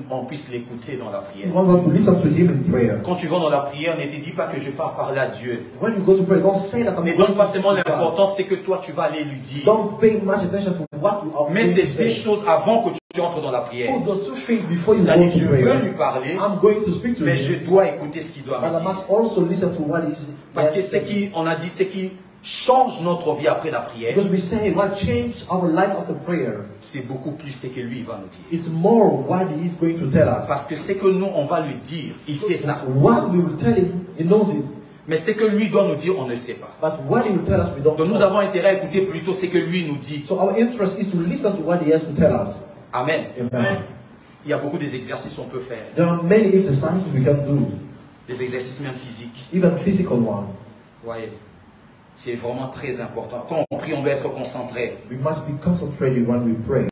qu'on puisse l'écouter dans la prière. We want to listen to Him in prayer. Quand tu vas dans la prière, ne te dis pas que je pars parler à Dieu. When you go to pray, don't say that I'm Ne going donne pas to seulement God. l'importance, c'est que toi tu vas aller lui dire. Don't pay much attention to what you are Mais going to c'est des say. choses avant que tu entres dans la prière. Put those two things before you C'est-à-dire, go to je veux prayer. lui parler, I'm going to speak to mais je Him, dois écouter ce qu'il doit but me I dire. must also listen to what He's Parce que ce qui, on a dit, ce qui change notre vie après la prière, because we say what changed our life after prayer. c'est beaucoup plus ce que lui va nous dire. It's more what He's going to tell us. Parce que ce que nous, on va lui dire, il sait ça. What we will tell Him, He knows it. Mais ce que lui doit nous dire, on ne sait pas. But what He will tell us, we don't Donc nous know. avons intérêt à écouter plutôt ce que lui nous dit. So our interest is to listen to what He has to tell us. Amen. Amen. Il y a beaucoup d'exercices qu'on peut faire. There are many exercises we can do, Des exercices même physiques. even physical ones. Voyez. C'est vraiment très important. Quand on prie, on doit être concentré. We must be concentrated when we pray.